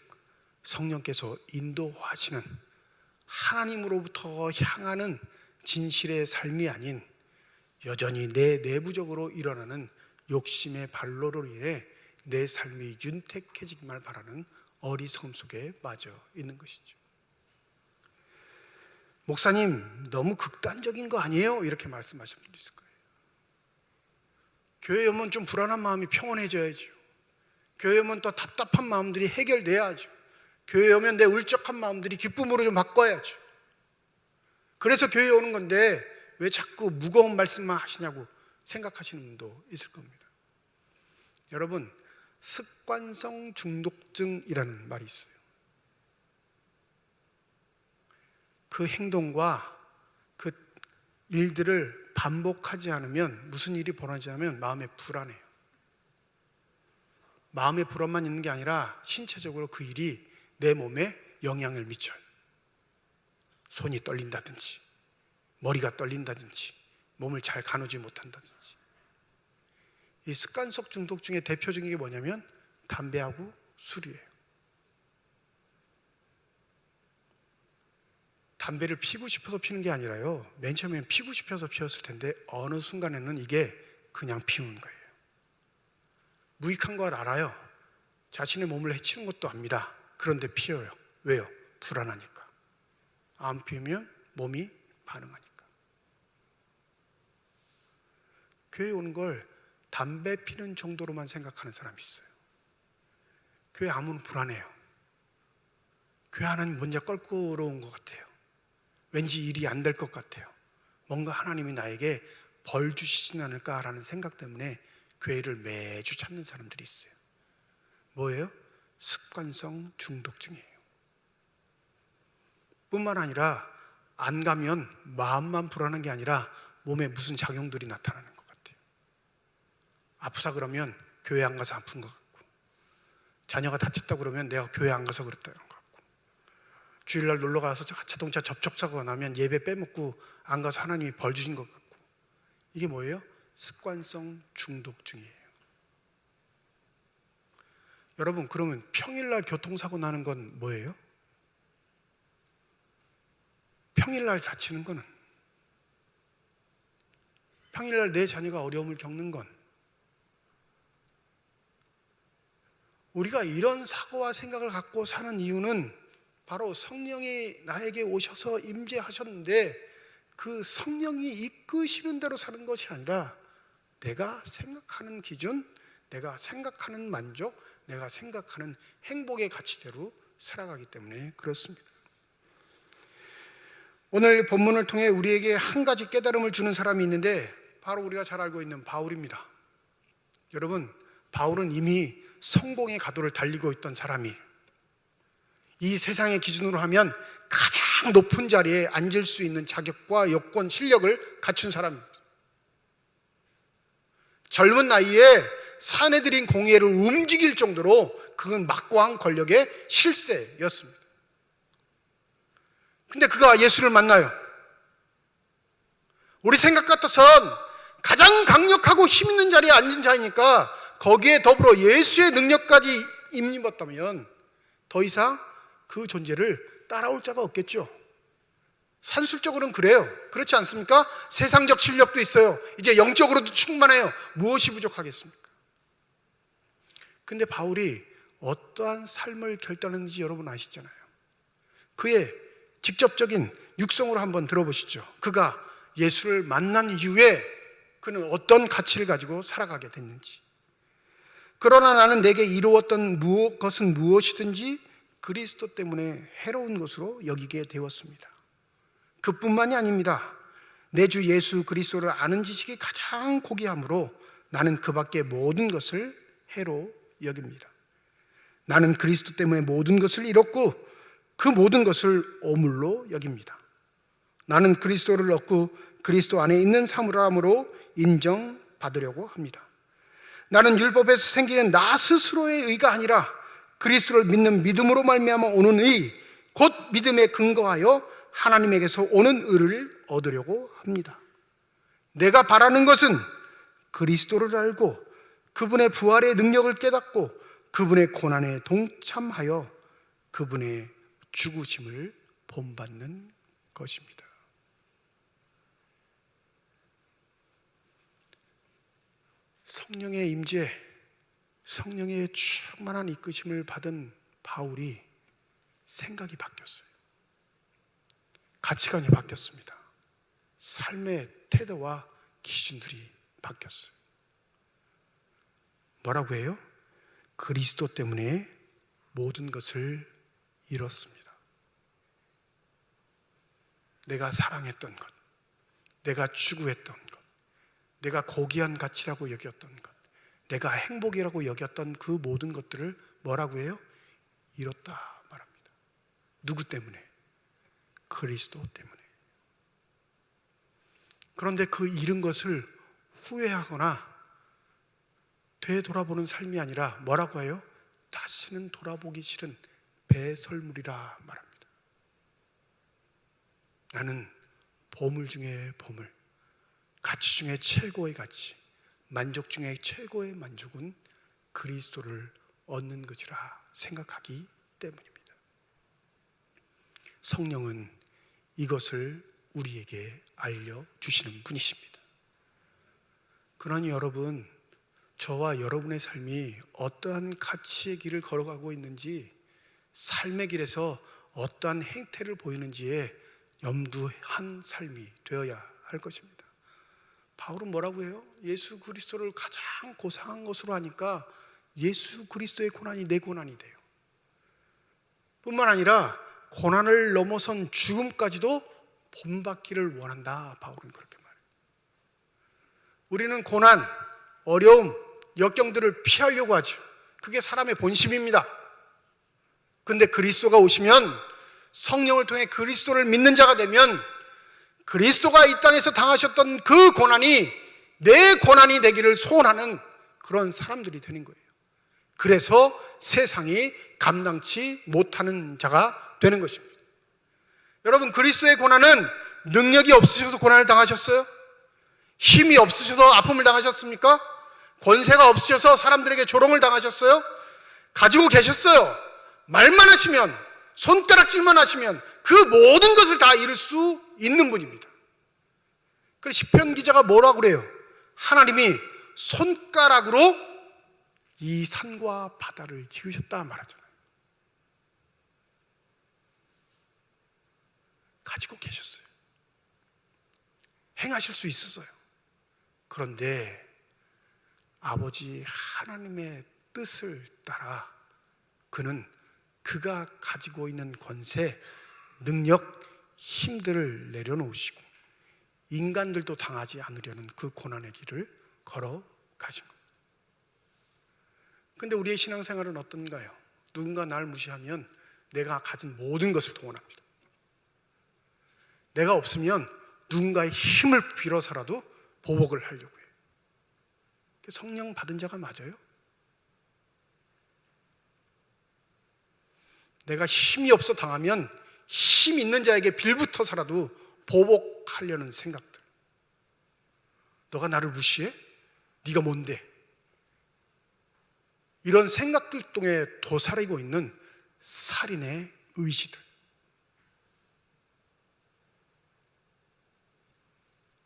성령께서 인도하시는 하나님으로부터 향하는 진실의 삶이 아닌 여전히 내 내부적으로 일어나는 욕심의 발로로 인해 내 삶이 윤택해지기만 바라는 어리석음 속에 빠져 있는 것이죠. 목사님, 너무 극단적인 거 아니에요? 이렇게 말씀하시는 분도 있을 거예요. 교회에 오면 좀 불안한 마음이 평온해져야죠. 교회에 오면 또 답답한 마음들이 해결돼야죠. 교회에 오면 내 울적한 마음들이 기쁨으로 좀 바꿔야죠. 그래서 교회에 오는 건데 왜 자꾸 무거운 말씀만 하시냐고 생각하시는 분도 있을 겁니다. 여러분, 습관성 중독증이라는 말이 있어요. 그 행동과 그 일들을 반복하지 않으면 무슨 일이 벌어지지 않으면 마음에 불안해요. 마음에 불안만 있는 게 아니라 신체적으로 그 일이 내 몸에 영향을 미쳐요. 손이 떨린다든지 머리가 떨린다든지 몸을 잘 가누지 못한다든지. 이 습관성 중독증의 대표적인 게 뭐냐면 담배하고 술이에요. 담배를 피고 싶어서 피는 게 아니라요, 맨 처음엔 피고 싶어서 피웠을 텐데 어느 순간에는 이게 그냥 피우는 거예요. 무익한 걸 알아요. 자신의 몸을 해치는 것도 압니다. 그런데 피워요. 왜요? 불안하니까. 안 피우면 몸이 반응하니까. 교회에 오는 걸 담배 피는 정도로만 생각하는 사람이 있어요. 교회 아무는 불안해요. 교회 안은 뭔가 껄끄러운 것 같아요. 왠지 일이 안 될 것 같아요. 뭔가 하나님이 나에게 벌 주시진 않을까라는 생각 때문에 교회를 매주 찾는 사람들이 있어요. 뭐예요? 습관성 중독증이에요. 뿐만 아니라 안 가면 마음만 불안한 게 아니라 몸에 무슨 작용들이 나타나는 것 같아요. 아프다 그러면 교회 안 가서 아픈 것 같고, 자녀가 다쳤다 그러면 내가 교회 안 가서 그랬다는 것 같고, 주일날 놀러 가서 자동차 접촉사고가 나면 예배 빼먹고 안 가서 하나님이 벌 주신 것 같고. 이게 뭐예요? 습관성 중독증이에요. 여러분, 그러면 평일날 교통사고 나는 건 뭐예요? 평일날 다치는 거는, 평일날 내 자녀가 어려움을 겪는 건, 우리가 이런 사고와 생각을 갖고 사는 이유는 바로 성령이 나에게 오셔서 임재하셨는데 그 성령이 이끄시는 대로 사는 것이 아니라 내가 생각하는 기준, 내가 생각하는 만족, 내가 생각하는 행복의 가치대로 살아가기 때문에 그렇습니다. 오늘 본문을 통해 우리에게 한 가지 깨달음을 주는 사람이 있는데 바로 우리가 잘 알고 있는 바울입니다. 여러분, 바울은 이미 성공의 가도를 달리고 있던 사람이에요. 이 세상의 기준으로 하면 가장 높은 자리에 앉을 수 있는 자격과 여건, 실력을 갖춘 사람입니다. 젊은 나이에 사내들인 공예를 움직일 정도로 그건 막강한 권력의 실세였습니다. 근데 그가 예수를 만나요. 우리 생각 같아선 가장 강력하고 힘 있는 자리에 앉은 자이니까 거기에 더불어 예수의 능력까지 입었다면 더 이상 그 존재를 따라올 자가 없겠죠. 산술적으로는 그래요. 그렇지 않습니까? 세상적 실력도 있어요. 이제 영적으로도 충만해요. 무엇이 부족하겠습니까? 근데 바울이 어떠한 삶을 결단했는지 여러분 아시잖아요. 그의 직접적인 육성으로 한번 들어보시죠. 그가 예수를 만난 이후에 그는 어떤 가치를 가지고 살아가게 됐는지. 그러나 나는 내게 이루었던 것은 무엇이든지 그리스도 때문에 해로운 것으로 여기게 되었습니다. 그뿐만이 아닙니다. 내 주 예수 그리스도를 아는 지식이 가장 고귀하므로 나는 그 밖의 모든 것을 해로 여깁니다. 나는 그리스도 때문에 모든 것을 잃었고 그 모든 것을 오물로 여깁니다. 나는 그리스도를 얻고 그리스도 안에 있는 사람으로 인정받으려고 합니다. 나는 율법에서 생기는 나 스스로의 의가 아니라 그리스도를 믿는 믿음으로 말미암아 오는 의, 곧 믿음에 근거하여 하나님에게서 오는 의를 얻으려고 합니다. 내가 바라는 것은 그리스도를 알고 그분의 부활의 능력을 깨닫고 그분의 고난에 동참하여 그분의 죽으심을 본받는 것입니다. 성령의 임재, 성령의 충만한 이끄심을 받은 바울이 생각이 바뀌었어요. 가치관이 바뀌었습니다. 삶의 태도와 기준들이 바뀌었어요. 뭐라고 해요? 그리스도 때문에 모든 것을 잃었습니다. 내가 사랑했던 것, 내가 추구했던 것, 내가 고귀한 가치라고 여겼던 것, 내가 행복이라고 여겼던 그 모든 것들을 뭐라고 해요? 잃었다 말합니다. 누구 때문에? 그리스도 때문에. 그런데 그 잃은 것을 후회하거나 되돌아보는 삶이 아니라 뭐라고 해요? 다시는 돌아보기 싫은 배설물이라 말합니다. 나는 보물 중에 보물, 가치 중에 최고의 가치, 만족 중에 최고의 만족은 그리스도를 얻는 것이라 생각하기 때문입니다. 성령은 이것을 우리에게 알려주시는 분이십니다. 그러니 여러분, 저와 여러분의 삶이 어떠한 가치의 길을 걸어가고 있는지, 삶의 길에서 어떠한 행태를 보이는지에 염두한 삶이 되어야 할 것입니다. 바울은 뭐라고 해요? 예수 그리스도를 가장 고상한 것으로 하니까 예수 그리스도의 고난이 내 고난이 돼요. 뿐만 아니라 고난을 넘어선 죽음까지도 본받기를 원한다. 바울은 그렇게 말해요. 우리는 고난, 어려움, 역경들을 피하려고 하죠. 그게 사람의 본심입니다. 그런데 그리스도가 오시면, 성령을 통해 그리스도를 믿는 자가 되면 그리스도가 이 땅에서 당하셨던 그 고난이 내 고난이 되기를 소원하는 그런 사람들이 되는 거예요. 그래서 세상이 감당치 못하는 자가 되는 것입니다. 여러분, 그리스도의 고난은 능력이 없으셔서 고난을 당하셨어요? 힘이 없으셔서 아픔을 당하셨습니까? 권세가 없으셔서 사람들에게 조롱을 당하셨어요? 가지고 계셨어요. 말만 하시면, 손가락질만 하시면 그 모든 것을 다 잃을 수 있는 분입니다. 그래서 시편 기자가 뭐라고 그래요? 하나님이 손가락으로 이 산과 바다를 지으셨다 말하잖아요. 가지고 계셨어요. 행하실 수 있었어요. 그런데 아버지 하나님의 뜻을 따라 그는 그가 가지고 있는 권세, 능력, 힘들을 내려놓으시고 인간들도 당하지 않으려는 그 고난의 길을 걸어가신 겁니다. 근데 우리의 신앙생활은 어떤가요? 누군가 날 무시하면 내가 가진 모든 것을 동원합니다. 내가 없으면 누군가의 힘을 빌어서라도 보복을 하려고 해요. 성령 받은 자가 맞아요? 내가 힘이 없어 당하면 힘 있는 자에게 빌붙어서라도 보복하려는 생각들. 너가 나를 무시해? 네가 뭔데? 이런 생각들 통해 도사리고 있는 살인의 의지들.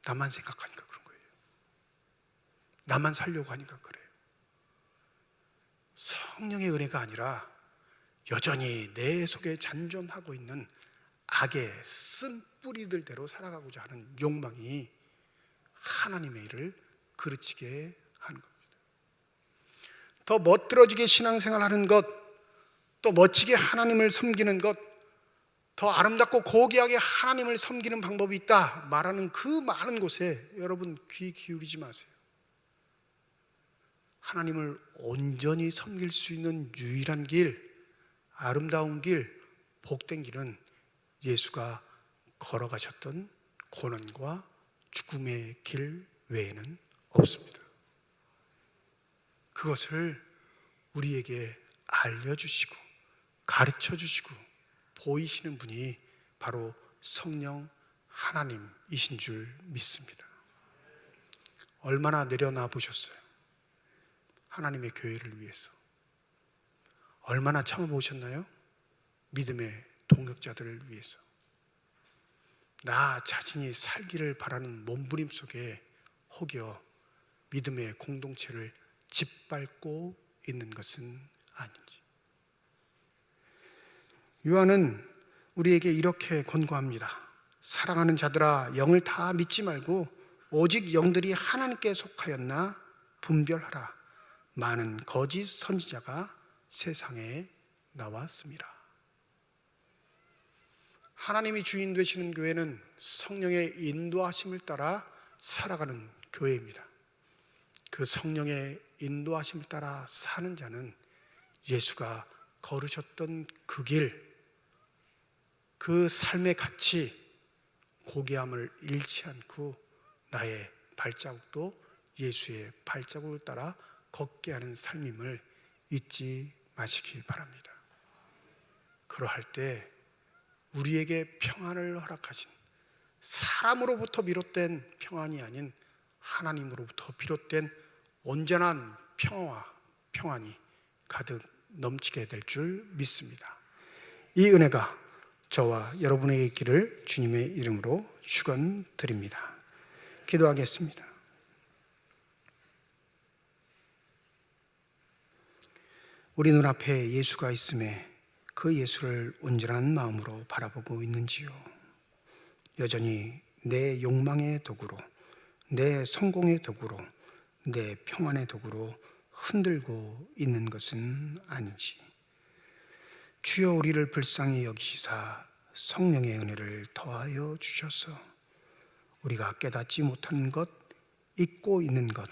나만 생각하니까 그런 거예요. 나만 살려고 하니까 그래요. 성령의 은혜가 아니라 여전히 내 속에 잔존하고 있는 악의 쓴뿌리들대로 살아가고자 하는 욕망이 하나님의 일을 그르치게 하는 겁니다. 더 멋들어지게 신앙생활하는 것, 또 멋지게 하나님을 섬기는 것, 더 아름답고 고귀하게 하나님을 섬기는 방법이 있다 말하는 그 많은 곳에 여러분 귀 기울이지 마세요. 하나님을 온전히 섬길 수 있는 유일한 길, 아름다운 길, 복된 길은 예수가 걸어가셨던 고난과 죽음의 길 외에는 없습니다. 그것을 우리에게 알려주시고 가르쳐주시고 보이시는 분이 바로 성령 하나님이신 줄 믿습니다. 얼마나 내려놔 보셨어요? 하나님의 교회를 위해서. 얼마나 참아보셨나요? 믿음의 동역자들을 위해서. 나 자신이 살기를 바라는 몸부림 속에 혹여 믿음의 공동체를 짓밟고 있는 것은 아닌지. 요한은 우리에게 이렇게 권고합니다. 사랑하는 자들아, 영을 다 믿지 말고 오직 영들이 하나님께 속하였나 분별하라. 많은 거짓 선지자가 세상에 나왔습니다. 하나님이 주인 되시는 교회는 성령의 인도하심을 따라 살아가는 교회입니다. 그 성령의 인도하심을 따라 사는 자는 예수가 걸으셨던 그 길, 그 삶의 가치, 고귀함을 잃지 않고 나의 발자국도 예수의 발자국을 따라 걷게 하는 삶임을 잊지 마시기 바랍니다. 그러할 때 우리에게 평안을 허락하신, 사람으로부터 비롯된 평안이 아닌 하나님으로부터 비롯된 온전한 평화와 평안이 가득 넘치게 될 줄 믿습니다. 이 은혜가 저와 여러분에게 있기를 주님의 이름으로 축원드립니다. 기도하겠습니다. 우리 눈앞에 예수가 있음에 그 예수를 온전한 마음으로 바라보고 있는지요? 여전히 내 욕망의 도구로, 내 성공의 도구로, 내 평안의 도구로 흔들고 있는 것은 아닌지. 주여, 우리를 불쌍히 여기시사 성령의 은혜를 더하여 주셔서 우리가 깨닫지 못하는 것, 잊고 있는 것,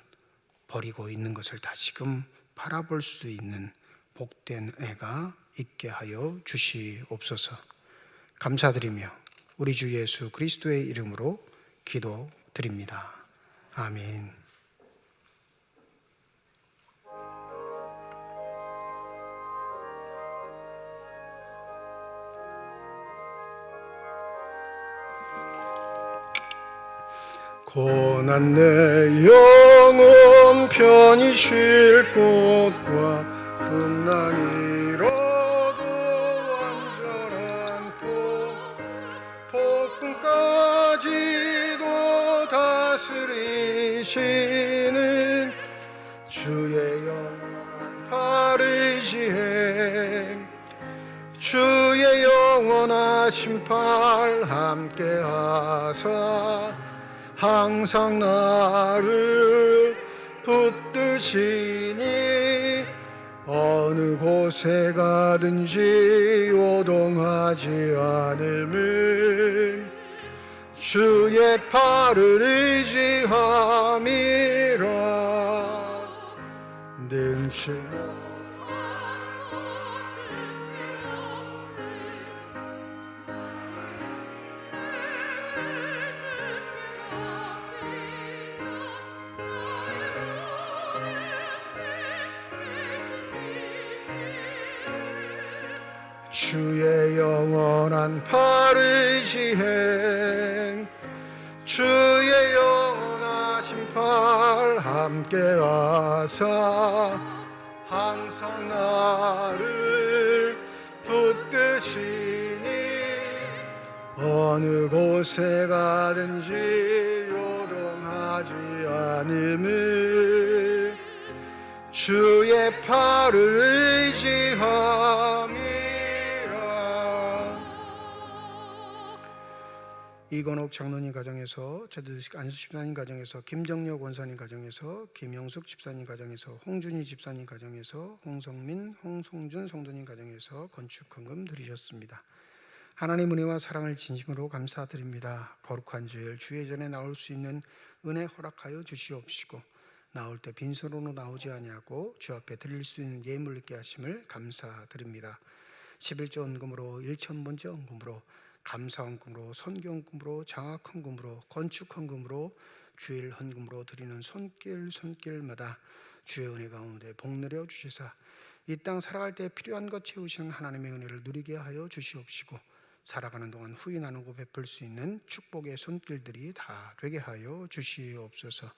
버리고 있는 것을 다시금 바라볼 수 있는 복된 은혜가 있게 하여 주시옵소서. 감사드리며 우리 주 예수 그리스도의 이름으로 기도드립니다. 아멘. 고난 내 영혼 편히 쉴 곳과 금난 이뤄도 완전한 복음까지도 다스리시는 주의 영원한 바르지에 주의 영원하신 팔 함께하사 항상 나를 붙드시니 어느 곳에 가든지 요동하지 않음은 주의 팔을 의지함이라. 능치 주의 영원한 팔을 의지해 주의 영원하신 팔 함께 하사 항상 나를 붙드시니 어느 곳에 가든지 요동하지 않음을 주의 팔을 의지함이라. 이건옥 장로님 가정에서, 제주도식 안수 집사님 가정에서, 김정력 원사님 가정에서, 김영숙 집사님 가정에서, 홍준희 집사님 가정에서, 홍성민, 홍송준 성도님 가정에서 건축헌금 드리셨습니다. 하나님 은혜와 사랑을 진심으로 감사드립니다. 거룩한 주일 주의 전에 나올 수 있는 은혜 허락하여 주시옵시고 나올 때 빈손으로 나오지 아니하고 주 앞에 드릴 수 있는 예물 있게 하심을 감사드립니다. 11조 헌금으로 1,000번째 헌금으로 감사 헌금으로 선교 헌금으로 장학 헌금으로 건축 헌금으로 주일 헌금으로 드리는 손길마다 주의 은혜 가운데 복내려 주시사 이 땅 살아갈 때 필요한 것 채우시는 하나님의 은혜를 누리게 하여 주시옵시고 살아가는 동안 후이 나누고 베풀 수 있는 축복의 손길들이 다 되게 하여 주시옵소서.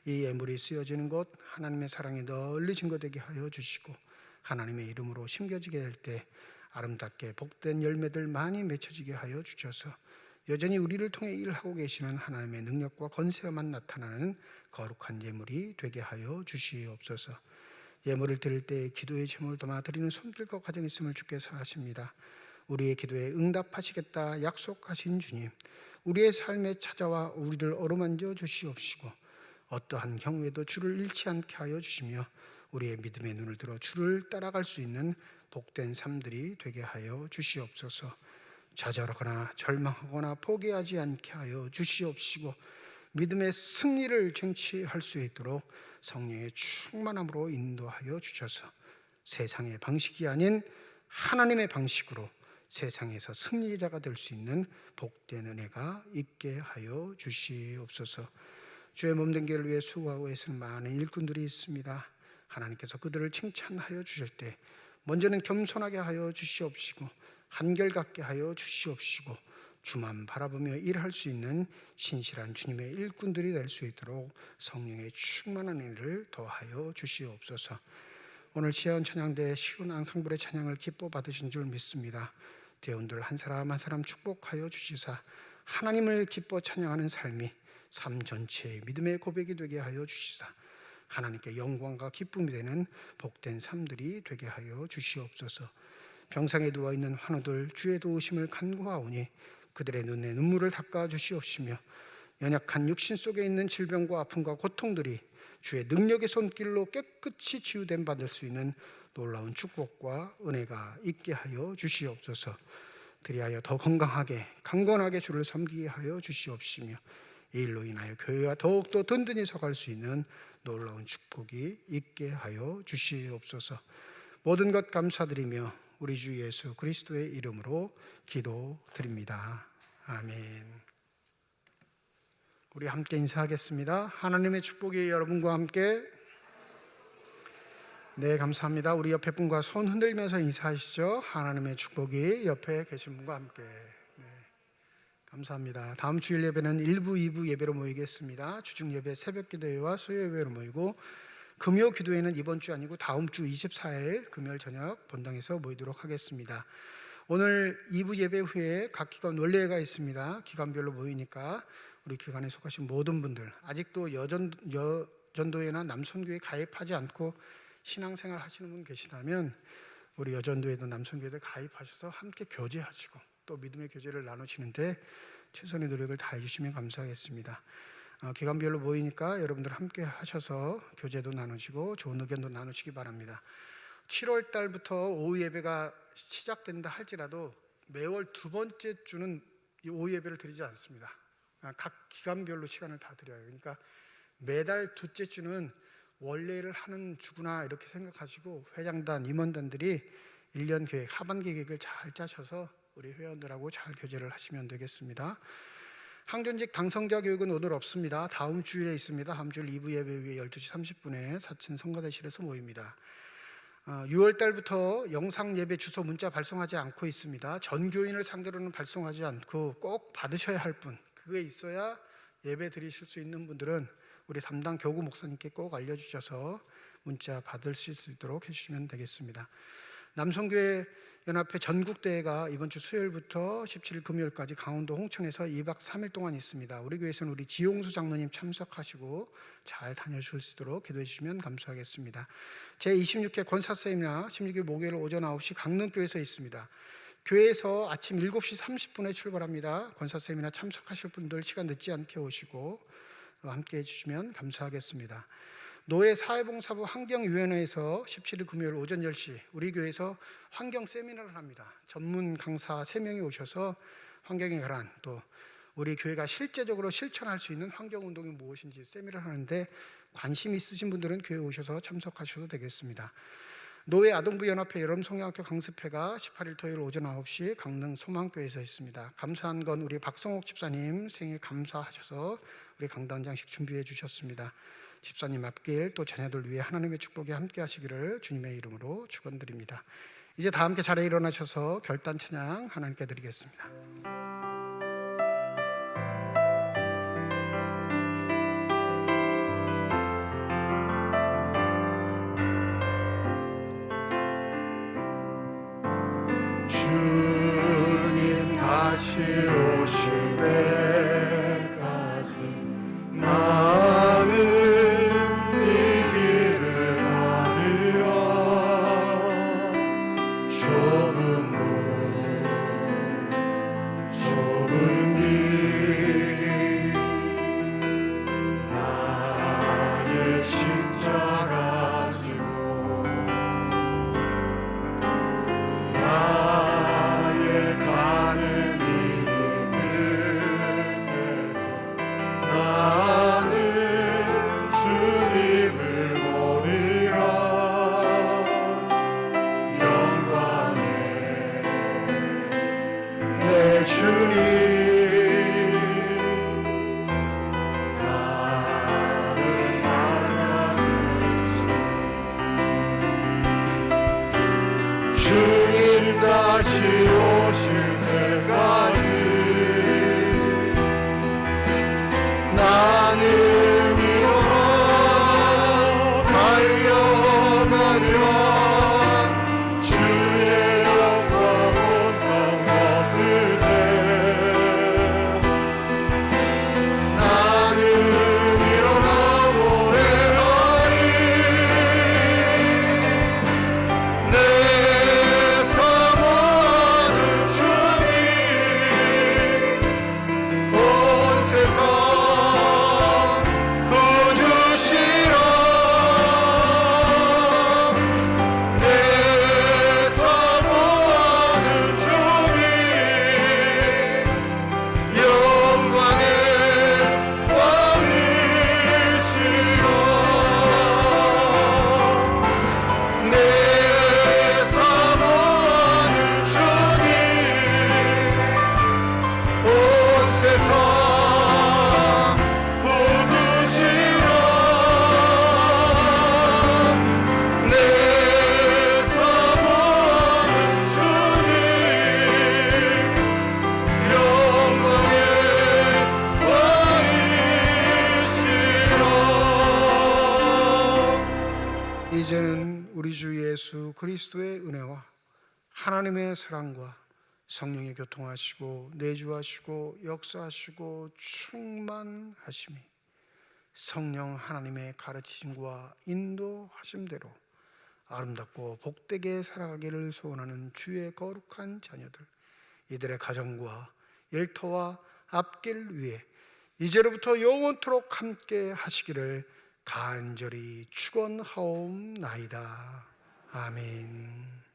이 예물이 쓰여지는 곳 하나님의 사랑이 널리 증거되게 하여 주시고 하나님의 이름으로 심겨지게 될 때 아름답게 복된 열매들 많이 맺혀지게 하여 주셔서 여전히 우리를 통해 일하고 계시는 하나님의 능력과 권세만 나타나는 거룩한 예물이 되게 하여 주시옵소서. 예물을 드릴 때 기도의 제목을 담아 드리는 손길과 과정이 있음을 주께서 하십니다. 우리의 기도에 응답하시겠다 약속하신 주님, 우리의 삶에 찾아와 우리를 어루만져 주시옵시고 어떠한 경우에도 주를 잃지 않게 하여 주시며 우리의 믿음의 눈을 들어 주를 따라갈 수 있는 복된 삶들이 되게 하여 주시옵소서. 좌절하거나 절망하거나 포기하지 않게 하여 주시옵시고 믿음의 승리를 쟁취할 수 있도록 성령의 충만함으로 인도하여 주셔서 세상의 방식이 아닌 하나님의 방식으로 세상에서 승리자가 될 수 있는 복된 은혜가 있게 하여 주시옵소서. 주의 몸된 교회를 위해 수고하고 애쓰는 많은 일꾼들이 있습니다. 하나님께서 그들을 칭찬하여 주실 때 먼저는 겸손하게 하여 주시옵시고 한결같게 하여 주시옵시고 주만 바라보며 일할 수 있는 신실한 주님의 일꾼들이 될 수 있도록 성령의 충만한 은혜를 더하여 주시옵소서. 오늘 시아원 찬양대 시온 앙상블의 찬양을 기뻐 받으신 줄 믿습니다. 대원들 한 사람 한 사람 축복하여 주시사 하나님을 기뻐 찬양하는 삶이 삶 전체의 믿음의 고백이 되게 하여 주시사 하나님께 영광과 기쁨이 되는 복된 삶들이 되게 하여 주시옵소서. 병상에 누워있는 환우들 주의 도우심을 간구하오니 그들의 눈에 눈물을 닦아 주시옵시며 연약한 육신 속에 있는 질병과 아픔과 고통들이 주의 능력의 손길로 깨끗이 치유됨 받을 수 있는 놀라운 축복과 은혜가 있게 하여 주시옵소서. 그리하여 더 건강하게 강건하게 주를 섬기게 하여 주시옵시며 이 일로 인하여 교회가 더욱더 든든히 서갈 수 있는 놀라운 축복이 있게 하여 주시옵소서. 모든 것 감사드리며 우리 주 예수 그리스도의 이름으로 기도드립니다. 아멘. 우리 함께 인사하겠습니다. 하나님의 축복이 여러분과 함께. 네, 감사합니다. 우리 옆에 분과 손 흔들면서 인사하시죠. 하나님의 축복이 옆에 계신 분과 함께. 네, 감사합니다. 다음 주일 예배는 1부, 2부 예배로 모이겠습니다. 주중 예배 새벽 기도회와 수요 예배로 모이고 금요 기도회는 이번 주 아니고 다음 주 24일 금요일 저녁 본당에서 모이도록 하겠습니다. 오늘 2부 예배 후에 각 기관 원례회가 있습니다. 기관별로 모이니까 우리 기관에 속하신 모든 분들 아직도 여전도회나 남선교회 가입하지 않고 신앙생활 하시는 분 계시다면 우리 여전도회도 남선교회도 가입하셔서 함께 교제하시고 또 믿음의 교제를 나누시는데 최선의 노력을 다해 주시면 감사하겠습니다. 기간별로 모이니까 여러분들 함께 하셔서 교제도 나누시고 좋은 의견도 나누시기 바랍니다. 7월 달부터 오후 예배가 시작된다 할지라도 매월 두 번째 주는 이 오후 예배를 드리지 않습니다. 각 기간별로 시간을 다 드려요. 그러니까 매달 둘째 주는 원래를 하는 주구나 이렇게 생각하시고 회장단, 임원단들이 1년 계획, 하반기 계획을 잘 짜셔서 우리 회원들하고 잘 교제를 하시면 되겠습니다. 항존직 당성자 교육은 오늘 없습니다. 다음 주일에 있습니다. 다음 주일 2부 예배 후에 12시 30분에 사천 성가대실에서 모입니다. 6월 달부터 영상 예배 주소 문자 발송하지 않고 있습니다. 전 교인을 상대로는 발송하지 않고 꼭 받으셔야 할 분, 그게 있어야 예배 드리실 수 있는 분들은 우리 담당 교구 목사님께 꼭 알려주셔서 문자 받을 수 있도록 해주시면 되겠습니다. 남성교회 연합회 전국대회가 이번 주 수요일부터 17일 금요일까지 강원도 홍천에서 2박 3일 동안 있습니다. 우리 교회에서는 우리 지용수 장로님 참석하시고 잘 다녀주실 수 있도록 기도해 주시면 감사하겠습니다. 제26회 권사세미나 16일 목요일 오전 9시 강릉교회에서 있습니다. 교회에서 아침 7시 30분에 출발합니다. 권사세미나 참석하실 분들 시간 늦지 않게 오시고 함께 해주시면 감사하겠습니다. 노예 사회봉사부 환경위원회에서 17일 금요일 오전 10시 우리 교회에서 환경 세미나를 합니다. 전문 강사 3명이 오셔서 환경에 관한 또 우리 교회가 실제적으로 실천할 수 있는 환경운동이 무엇인지 세미나를 하는데 관심 있으신 분들은 교회에 오셔서 참석하셔도 되겠습니다. 노예 아동부 연합회 여름송양학교 강습회가 18일 토요일 오전 9시 강릉 소망교회에서 있습니다. 감사한 건 우리 박성옥 집사님 생일 감사하셔서 우리 강단장식 준비해 주셨습니다. 집사님 앞길 또 자녀들 위해 하나님의 축복이 함께 하시기를 주님의 이름으로 축원드립니다. 이제 다 함께 자리에 일어나셔서 결단 찬양 하나님께 드리겠습니다. 주님 다시 오실 때까지 나는 이 길을 가리라. 좁은 문 좁은 길 나의 십자가 지고 나의 가는 이 끝에서 나는 주님을 보리라. 영광의 내 주님 나를 맞아주시오. 주님 다시 오실 때까지 나는 일어나 달려가리라. 주의 영광 온 땅 덮을 때 나는 일어나 노래하리. 내 사모하는 주님 온 세상 구주시라. 내 사모하는 주님 영광의 왕이시라. 내 사모하는 주님 온 세상 구주시라. 내 사모하는 주님 영광의 왕이시라. 이제는 우리 주 예수 그리스도의 은혜와 하나님의 사랑과 성령의 교통하시고 내주하시고 역사하시고 충만하심이 성령 하나님의 가르치심과 인도하심대로 아름답고 복되게 살아가기를 소원하는 주의 거룩한 자녀들, 이들의 가정과 일터와 앞길 위에 이제로부터 영원토록 함께 하시기를 간절히 축원하옵나이다. 아멘.